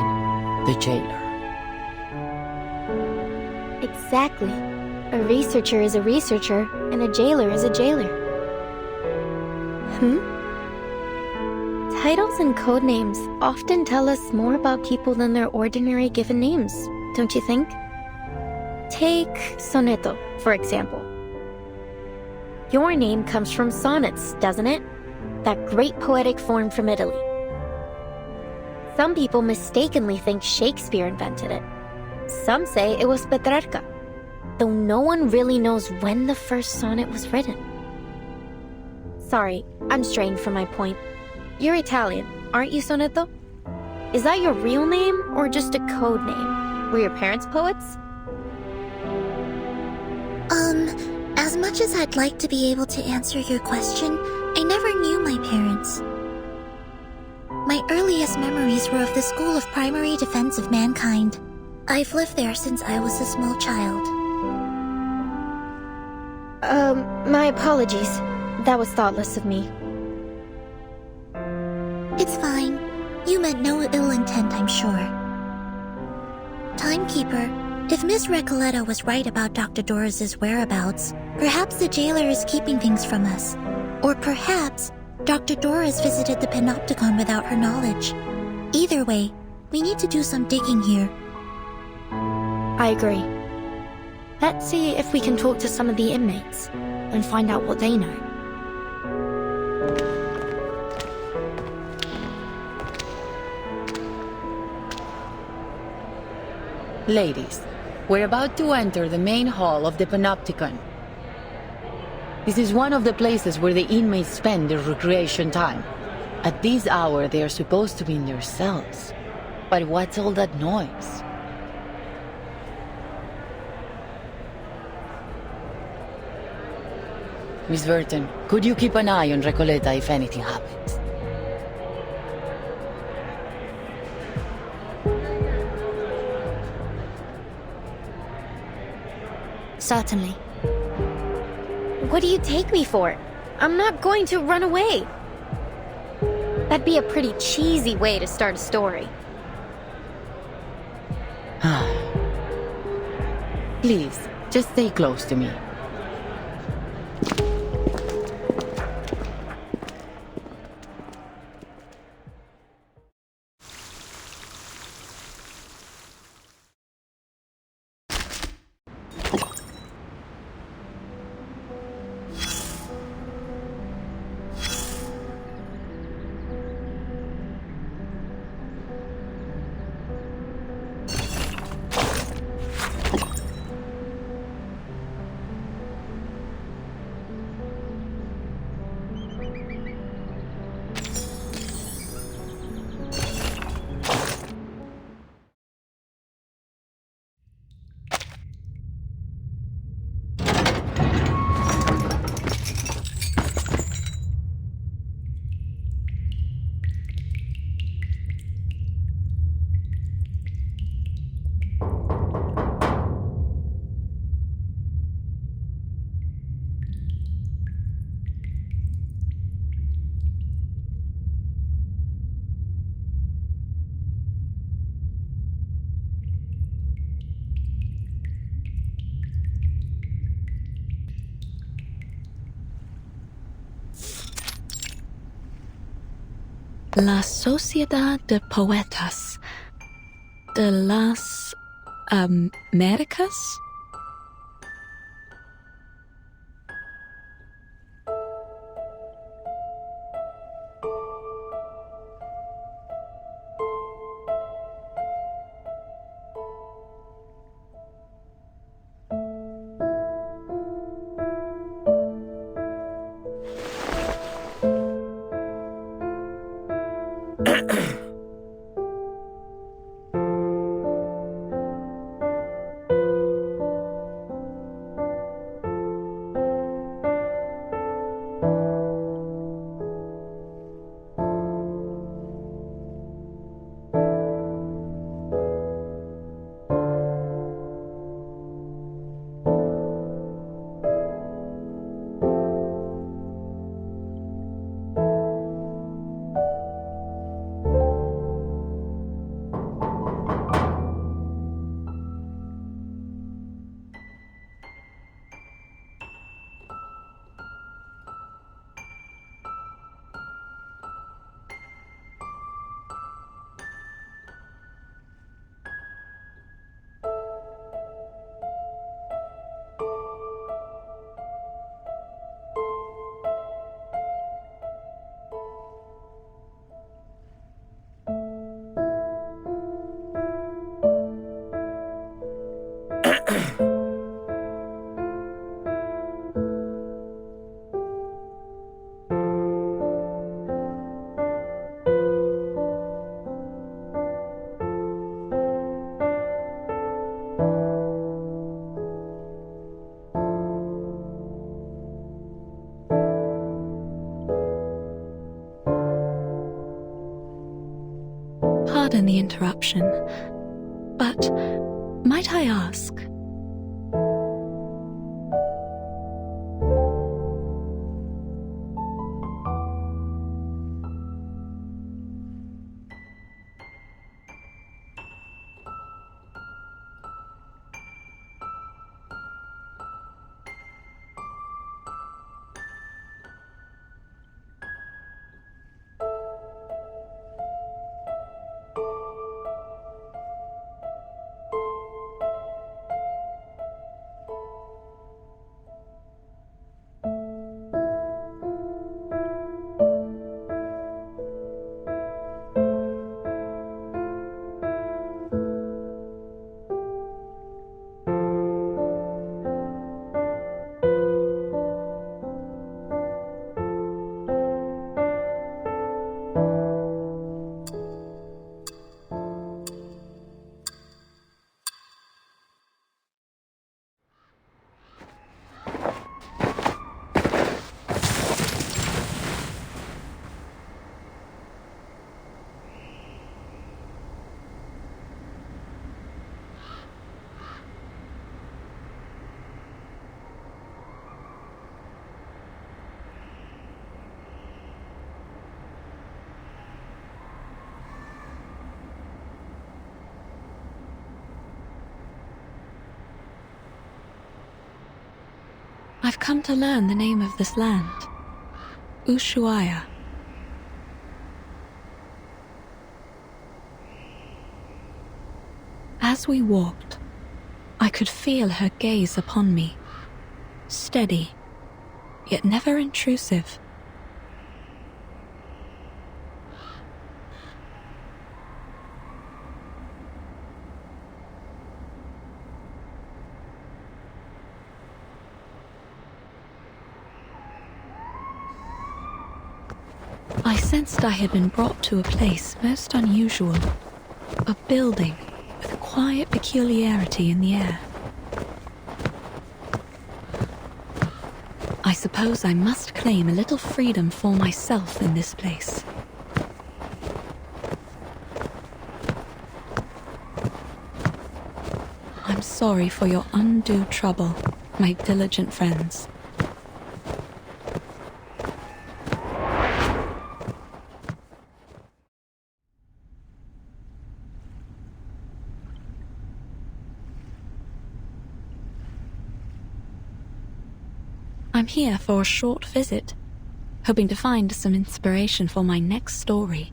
the jailer. Exactly. A researcher is a researcher, and a jailer is a jailer. Titles and code names often tell us more about people than their ordinary given names, don't you think? Take Sonetto, for example. Your name comes from sonnets, doesn't it? That great poetic form from Italy. Some people mistakenly think Shakespeare invented it. Some say it was Petrarca, though no one really knows when the first sonnet was written. Sorry, I'm straying from my point. You're Italian, aren't you, Sonetto? Is that your real name or just a code name? Were your parents poets? As much as I'd like to be able to answer your question, I never knew my parents. My earliest memories were of the School of Primary Defense of Mankind. I've lived there since I was a small child. My apologies. That was thoughtless of me. It's fine. You meant no ill intent, I'm sure. Timekeeper, if Miss Recoleta was right about Dr. Doris's whereabouts, perhaps the jailer is keeping things from us. Or perhaps Dr. Doris visited the Panopticon without her knowledge. Either way, we need to do some digging here. I agree. Let's see if we can talk to some of the inmates and find out what they know. Ladies, we're about to enter the main hall of the Panopticon. This is one of the places where the inmates spend their recreation time. At this hour, they are supposed to be in their cells. But what's all that noise? Miss Burton, could you keep an eye on Recoleta if anything happens? Certainly. What do you take me for? I'm not going to run away. That'd be a pretty cheesy way to start a story. Please, just stay close to me. La Sociedad de Poetas de las Américas? Pardon the interruption, but might I ask? I've come to learn the name of this land. Ushuaia. As we walked, I could feel her gaze upon me. Steady, yet never intrusive. I sensed I had been brought to a place most unusual. A building with a quiet peculiarity in the air. I suppose I must claim a little freedom for myself in this place. I'm sorry for your undue trouble, my diligent friends. I'm here for a short visit, hoping to find some inspiration for my next story.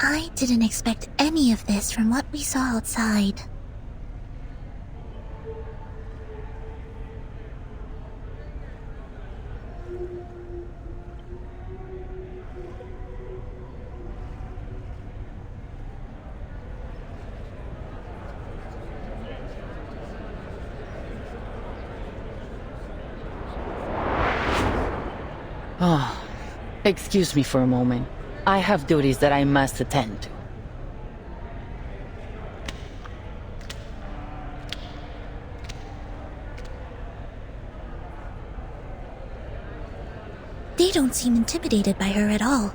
I didn't expect any of this from what we saw outside. Oh, excuse me for a moment. I have duties that I must attend to. They don't seem intimidated by her at all.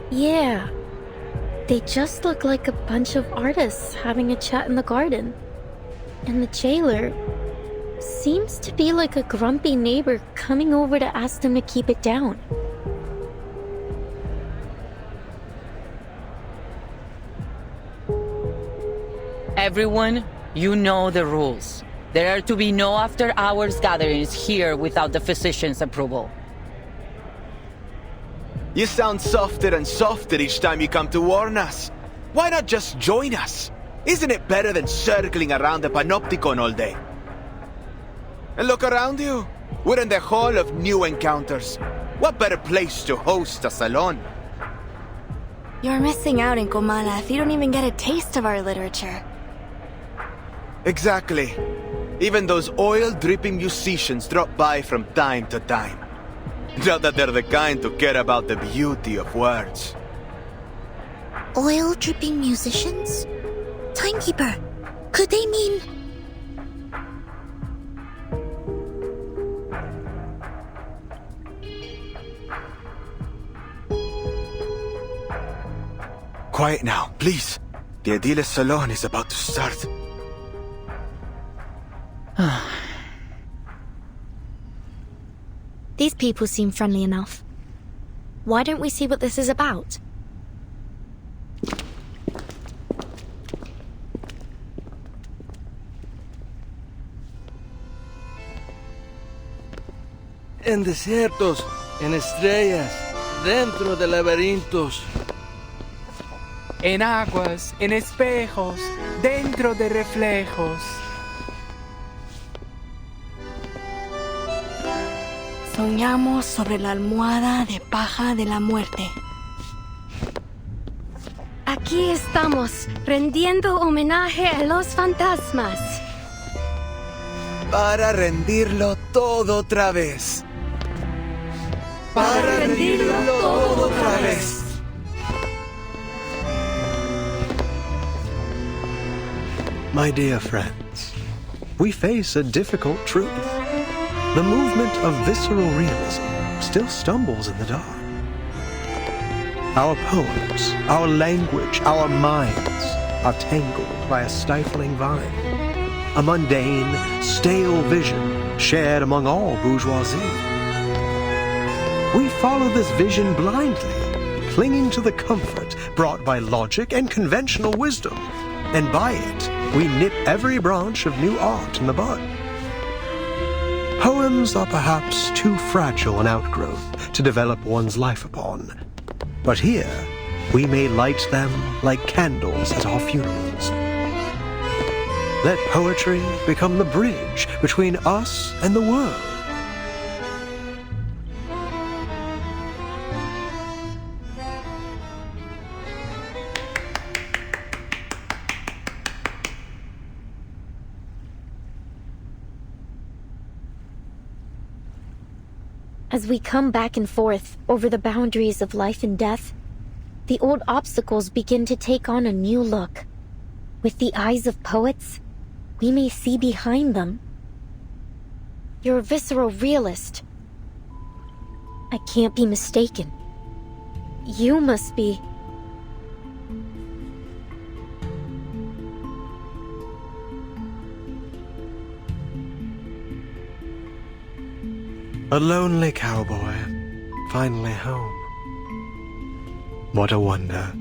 Yeah. They just look like a bunch of artists having a chat in the garden. And the jailer seems to be like a grumpy neighbor coming over to ask them to keep it down. Everyone, you know the rules. There are to be no after-hours gatherings here without the physician's approval. You sound softer and softer each time you come to warn us. Why not just join us? Isn't it better than circling around the Panopticon all day? And look around you. We're in the Hall of New Encounters. What better place to host a salon? You're missing out in Comala if you don't even get a taste of our literature. Exactly. Even those oil-dripping musicians drop by from time to time. Not that they're the kind to care about the beauty of words. Oil-dripping musicians? Timekeeper, could they mean... Quiet now, please. The Edile's salon is about to start. These people seem friendly enough. Why don't we see what this is about? En desiertos, en estrellas, dentro de laberintos. En aguas, en espejos, dentro de reflejos. Soñamos sobre la almohada de paja de la muerte. Aquí estamos, rendiendo homenaje a los fantasmas. Para rendirlo todo otra vez. Para rendirlo todo otra vez. My dear friends, we face a difficult truth. The movement of visceral realism still stumbles in the dark. Our poems, our language, our minds are tangled by a stifling vine. A mundane, stale vision shared among all bourgeoisie. We follow this vision blindly, clinging to the comfort brought by logic and conventional wisdom, and by it, we nip every branch of new art in the bud. Poems are perhaps too fragile an outgrowth to develop one's life upon. But here, we may light them like candles at our funerals. Let poetry become the bridge between us and the world. As we come back and forth over the boundaries of life and death, the old obstacles begin to take on a new look. With the eyes of poets, we may see behind them. You're a visceral realist. I can't be mistaken. You must be. A lonely cowboy, finally home. What a wonder.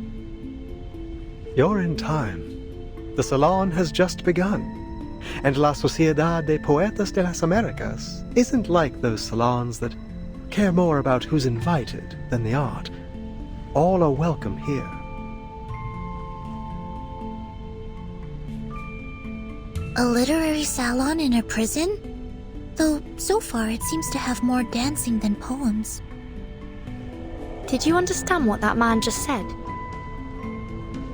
You're in time. The salon has just begun. And La Sociedad de Poetas de las Americas isn't like those salons that care more about who's invited than the art. All are welcome here. A literary salon in a prison? Though, so far, it seems to have more dancing than poems. Did you understand what that man just said?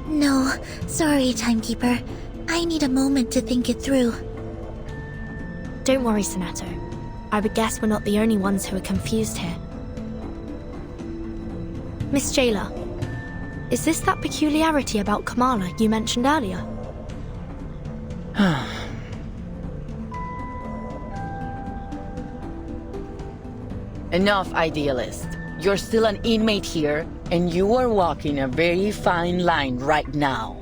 No, sorry, Timekeeper. I need a moment to think it through. Don't worry, Sonato. I would guess we're not the only ones who are confused here. Miss Jailer, is this that peculiarity about Kamala you mentioned earlier? Enough, idealist. You're still an inmate here, and you are walking a very fine line right now.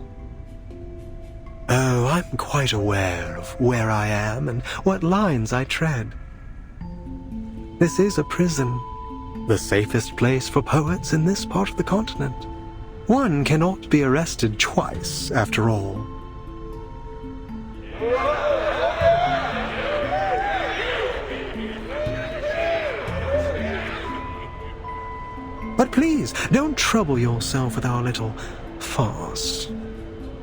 Oh, I'm quite aware of where I am and what lines I tread. This is a prison, the safest place for poets in this part of the continent. One cannot be arrested twice, after all. But please, don't trouble yourself with our little farce.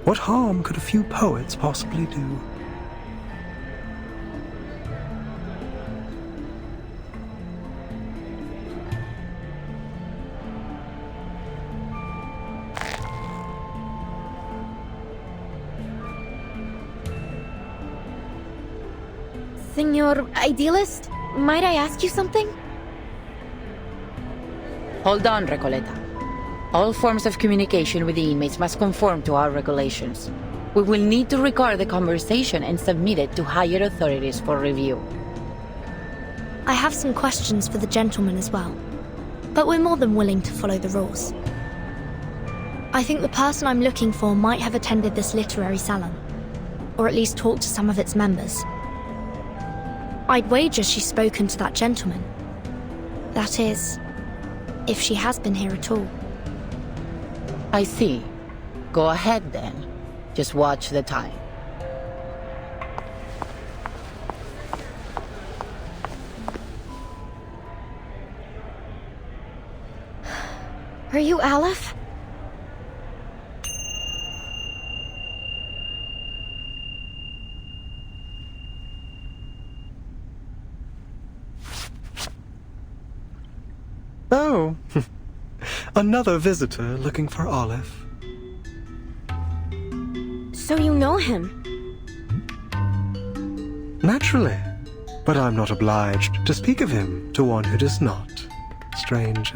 What harm could a few poets possibly do? Senor Idealist, might I ask you something? Hold on, Recoleta. All forms of communication with the inmates must conform to our regulations. We will need to record the conversation and submit it to higher authorities for review. I have some questions for the gentleman as well, but we're more than willing to follow the rules. I think the person I'm looking for might have attended this literary salon, or at least talked to some of its members. I'd wager she's spoken to that gentleman. That is, if she has been here at all. I see. Go ahead then. Just watch the time. Are you Aleph? Oh, another visitor looking for Aleph. So you know him? Naturally, but I'm not obliged to speak of him to one who does not, stranger.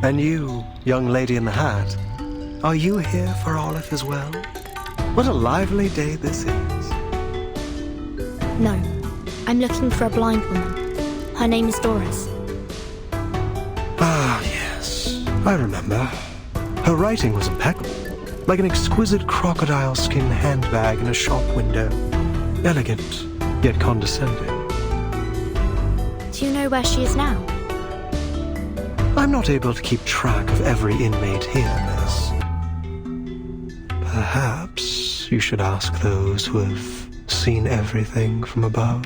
And you, young lady in the hat, are you here for Aleph as well? What a lively day this is. No, I'm looking for a blind woman. Her name is Doris. Ah, yes, I remember. Her writing was impeccable, like an exquisite crocodile skin handbag in a shop window. Elegant, yet condescending. Do you know where she is now? I'm not able to keep track of every inmate here, miss. Perhaps you should ask those who have seen everything from above.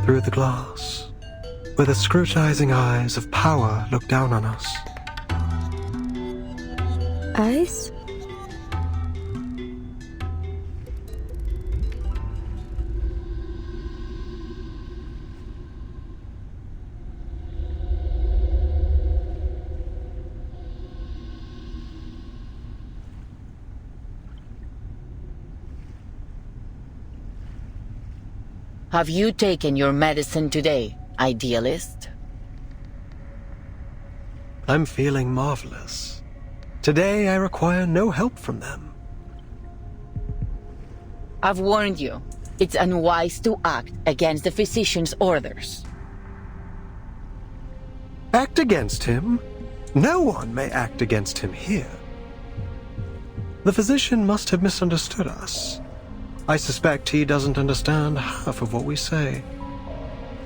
Through the glass, where the scrutinizing eyes of power look down on us. Eyes? Have you taken your medicine today, idealist? I'm feeling marvelous. Today I require no help from them. I've warned you. It's unwise to act against the physician's orders. Act against him? No one may act against him here. The physician must have misunderstood us. I suspect he doesn't understand half of what we say.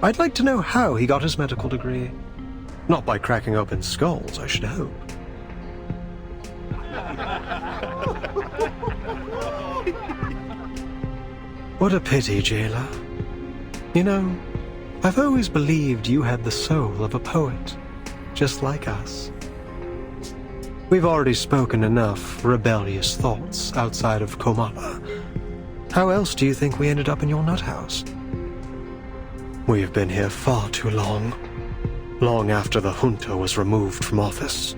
I'd like to know how he got his medical degree. Not by cracking open skulls, I should hope. What a pity, jailer. You know, I've always believed you had the soul of a poet, just like us. We've already spoken enough rebellious thoughts outside of Komala. How else do you think we ended up in your nut house? We've been here far too long. Long after the junta was removed from office.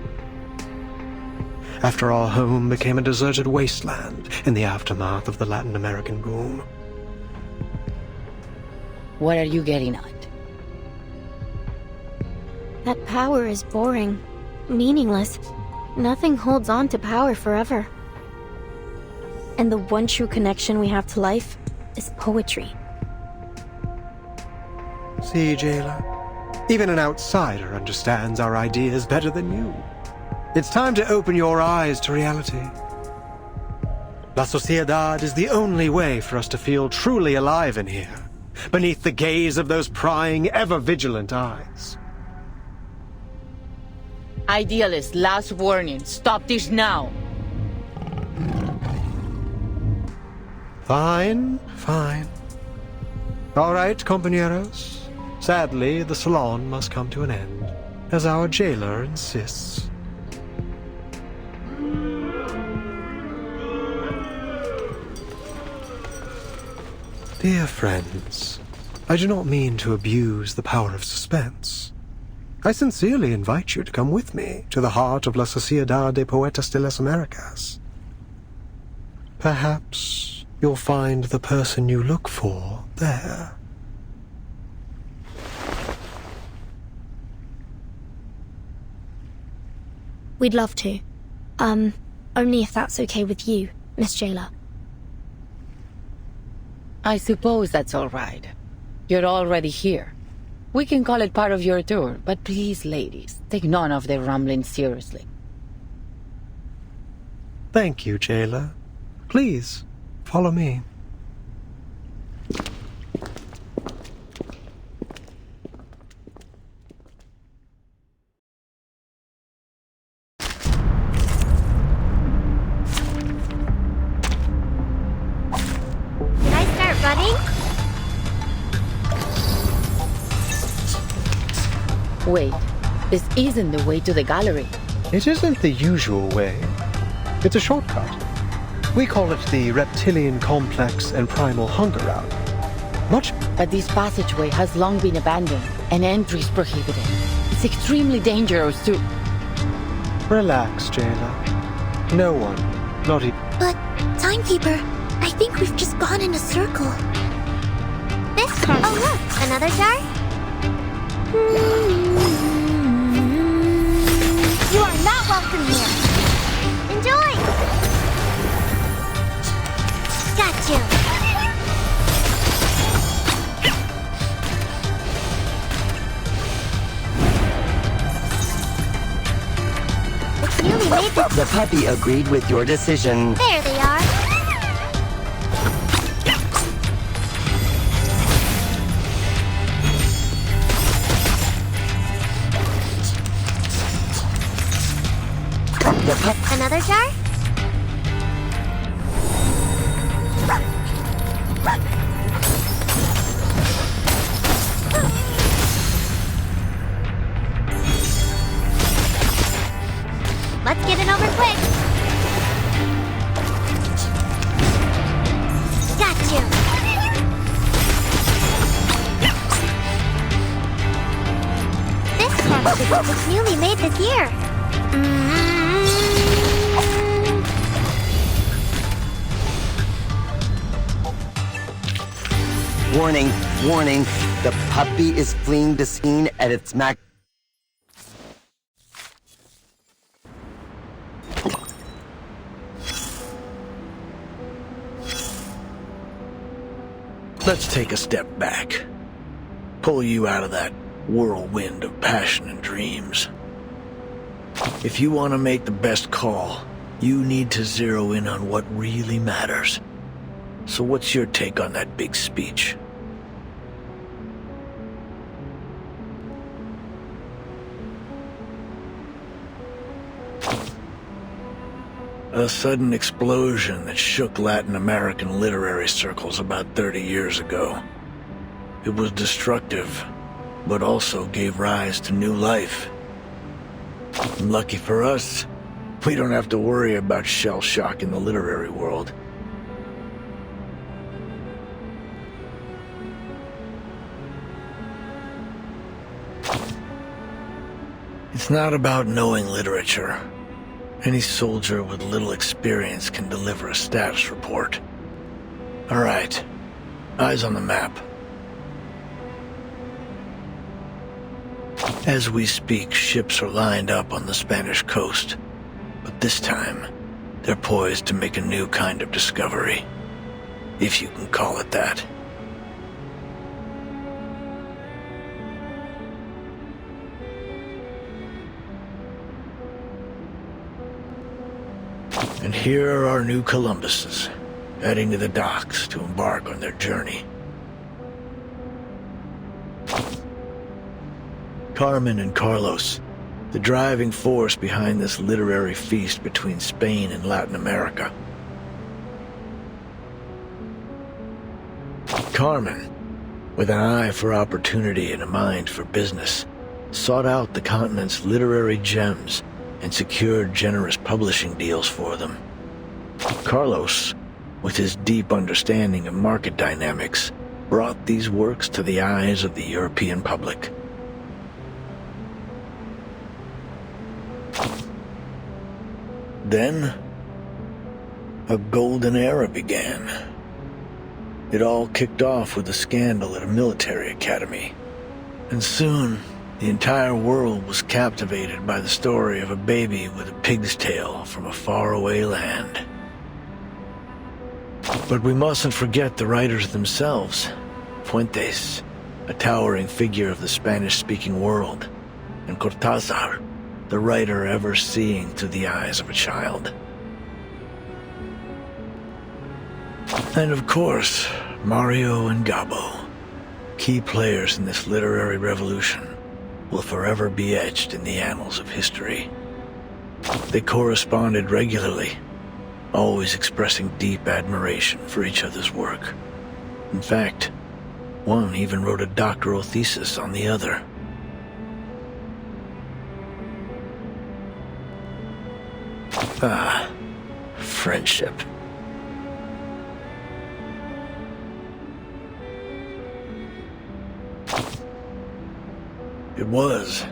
After our home became a deserted wasteland in the aftermath of the Latin American boom. What are you getting at? That power is boring, meaningless. Nothing holds on to power forever. And the one true connection we have to life is poetry. See, jailer? Even an outsider understands our ideas better than you. It's time to open your eyes to reality. La Sociedad is the only way for us to feel truly alive in here, beneath the gaze of those prying, ever-vigilant eyes. Idealist, last warning. Stop this now. Fine, fine. All right, compañeros. Sadly, the salon must come to an end, as our jailer insists. Dear friends, I do not mean to abuse the power of suspense. I sincerely invite you to come with me to the heart of La Sociedad de Poetas de las Americas. Perhaps you'll find the person you look for there. We'd love to. Only if that's okay with you, Miss Jailer. I suppose that's all right. You're already here. We can call it part of your tour, but please, ladies, take none of their rambling seriously. Thank you, jailer. Please, follow me. Did I Wait, this isn't the way to the gallery. It isn't the usual way. It's a shortcut. We call it the Reptilian Complex and Primal Hunger Route. But this passageway has long been abandoned, and entry is prohibited. It's extremely dangerous to... Relax, Jayla. No one, not even... But, Timekeeper, I think we've just gone in a circle. This... Oh, look! Another jar? You are not welcome here! Enjoy! Got you! The puppy agreed with your decision. There they are. Another jar? Let's get it over quick. Got you. This one was newly made this year. Warning, warning. The puppy is fleeing the scene at its max. Let's take a step back. Pull you out of that whirlwind of passion and dreams. If you want to make the best call, you need to zero in on what really matters. So what's your take on that big speech? A sudden explosion that shook Latin American literary circles about 30 years ago. It was destructive, but also gave rise to new life. And lucky for us, we don't have to worry about shell shock in the literary world. It's not about knowing literature. Any soldier with little experience can deliver a status report. All right, eyes on the map. As we speak, ships are lined up on the Spanish coast, but this time, they're poised to make a new kind of discovery, if you can call it that. And here are our new Columbuses, heading to the docks to embark on their journey. Carmen and Carlos, the driving force behind this literary feast between Spain and Latin America. Carmen, with an eye for opportunity and a mind for business, sought out the continent's literary gems and secured generous publishing deals for them. Carlos, with his deep understanding of market dynamics, brought these works to the eyes of the European public. Then, a golden era began. It all kicked off with a scandal at a military academy, and soon the entire world was captivated by the story of a baby with a pig's tail from a faraway land. But we mustn't forget the writers themselves. Fuentes, a towering figure of the Spanish-speaking world, and Cortázar, the writer ever seeing through the eyes of a child. And of course, Mario and Gabo, key players in this literary revolution, will forever be etched in the annals of history. They corresponded regularly, always expressing deep admiration for each other's work. In fact, one even wrote a doctoral thesis on the other. Ah, friendship. It was.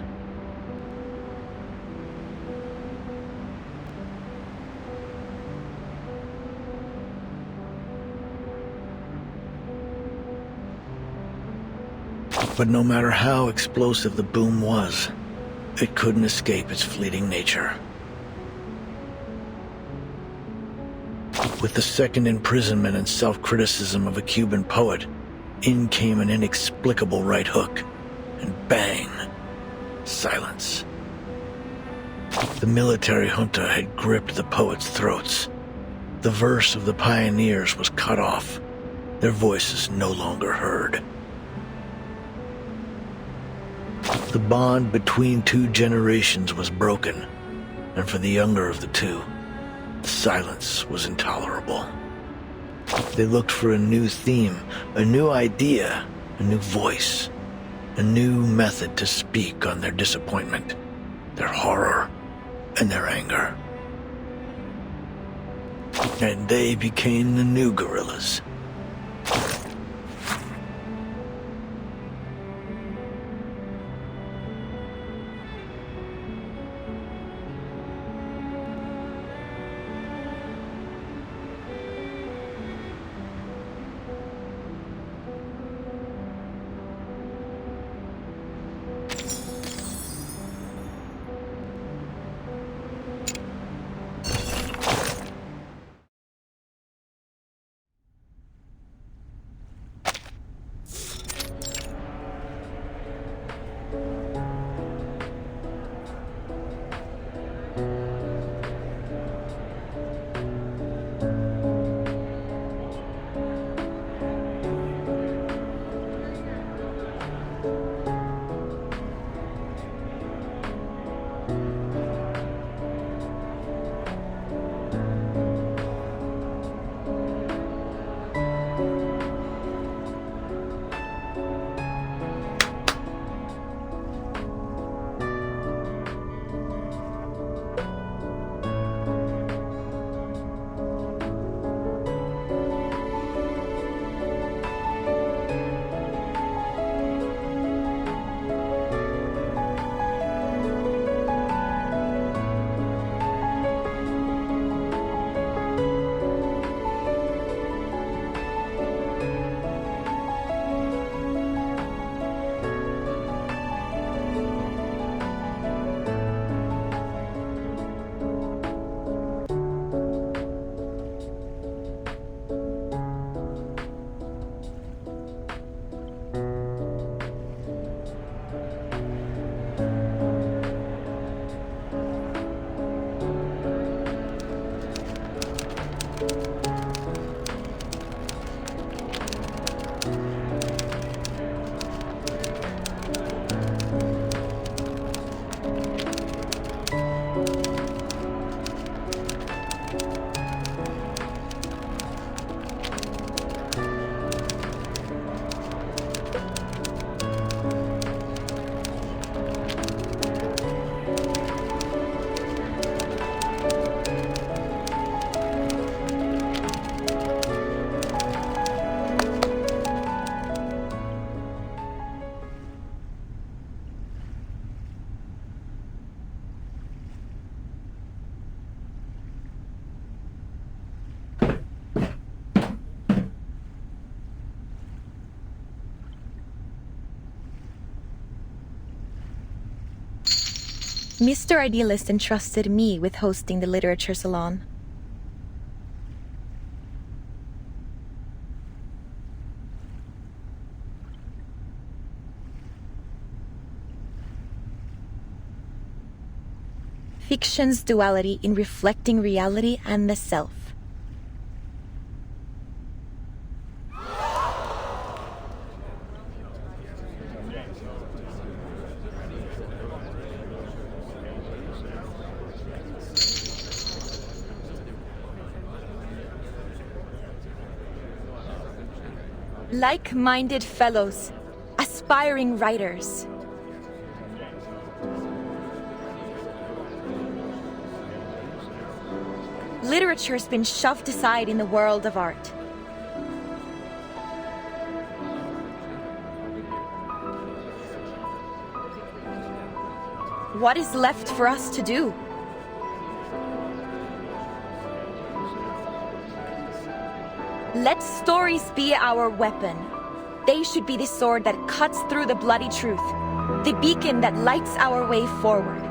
But no matter how explosive the boom was, it couldn't escape its fleeting nature. With the second imprisonment and self-criticism of a Cuban poet, in came an inexplicable right hook, and bang, silence. The military junta had gripped the poets' throats. The verse of the pioneers was cut off, their voices no longer heard. The bond between two generations was broken, and for the younger of the two, the silence was intolerable. They looked for a new theme, a new idea, a new voice, a new method to speak on their disappointment, their horror, and their anger. And they became the new guerrillas. Mr. Idealist entrusted me with hosting the literature salon. Fiction's duality in reflecting reality and the self. Like-minded fellows, aspiring writers. Literature's been shoved aside in the world of art. What is left for us to do? Let stories be our weapon. They should be the sword that cuts through the bloody truth, the beacon that lights our way forward.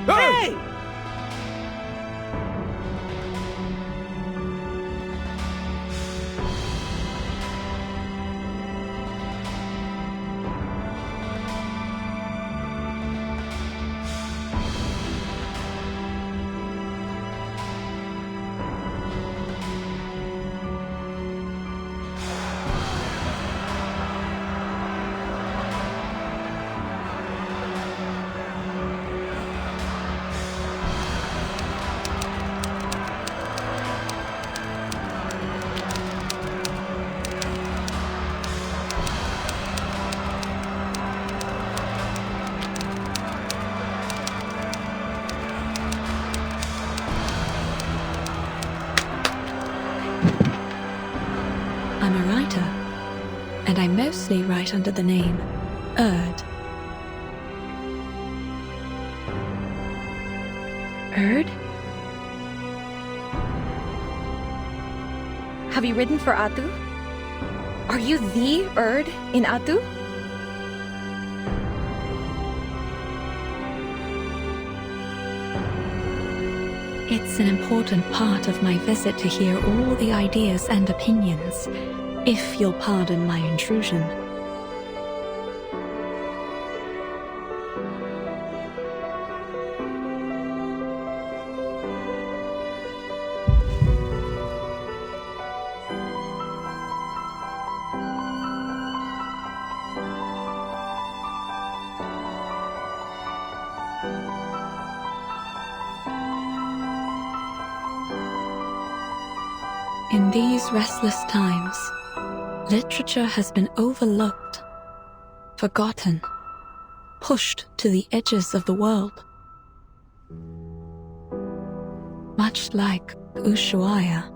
Hey! I'm a writer, and I mostly write under the name Erd. Erd? Have you written for Atu? Are you the Erd in Atu? It's an important part of my visit to hear all the ideas and opinions, if you'll pardon my intrusion. In these restless times, literature has been overlooked, forgotten, pushed to the edges of the world. Much like Ushuaia.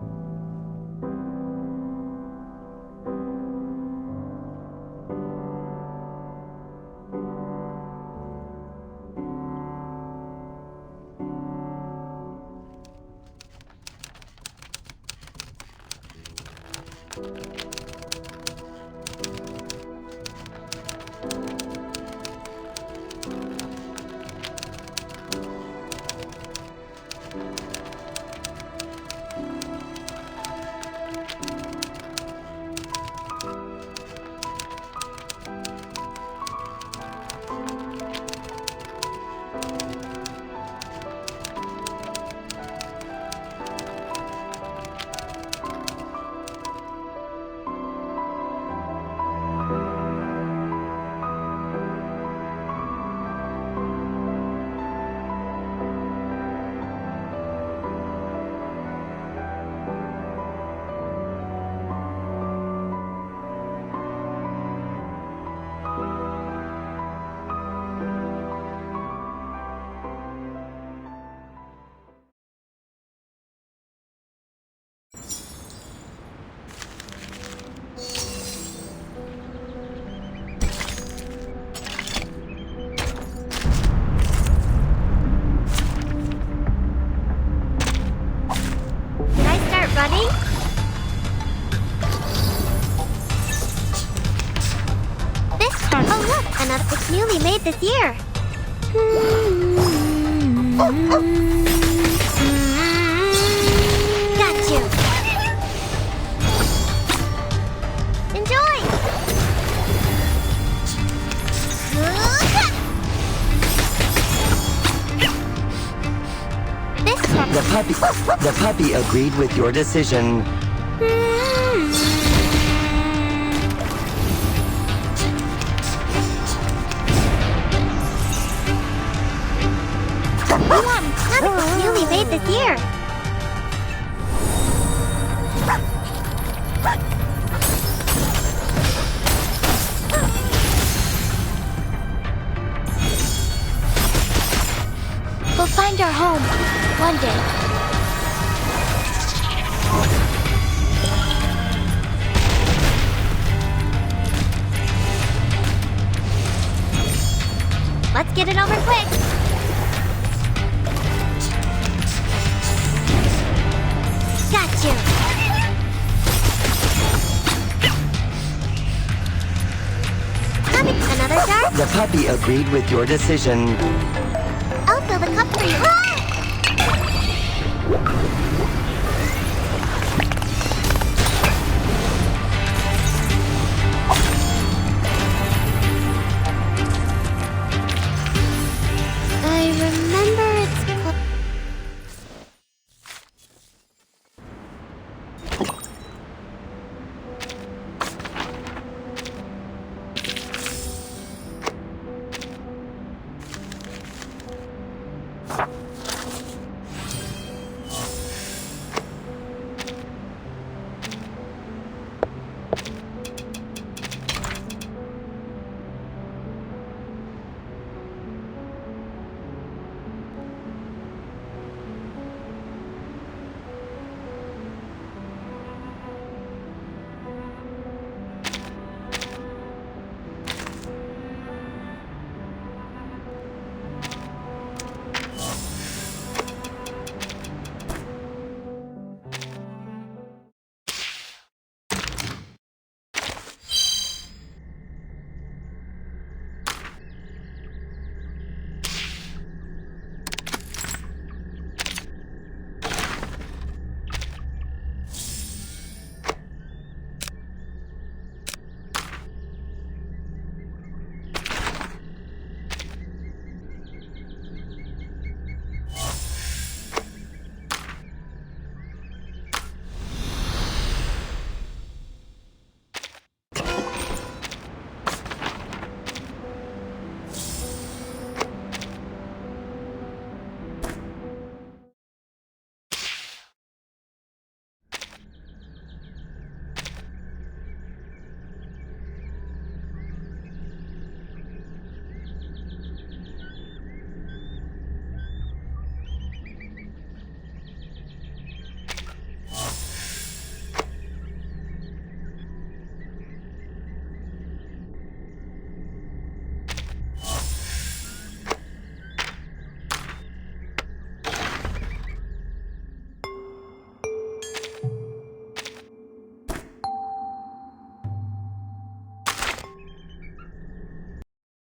running? Oh look, another it's newly made this year. Got you. Enjoy. The puppy agreed with your decision. It's newly made this year. We'll find our home one day. Let's get it over quick. Got you. Coming, another jar? The puppy agreed with your decision.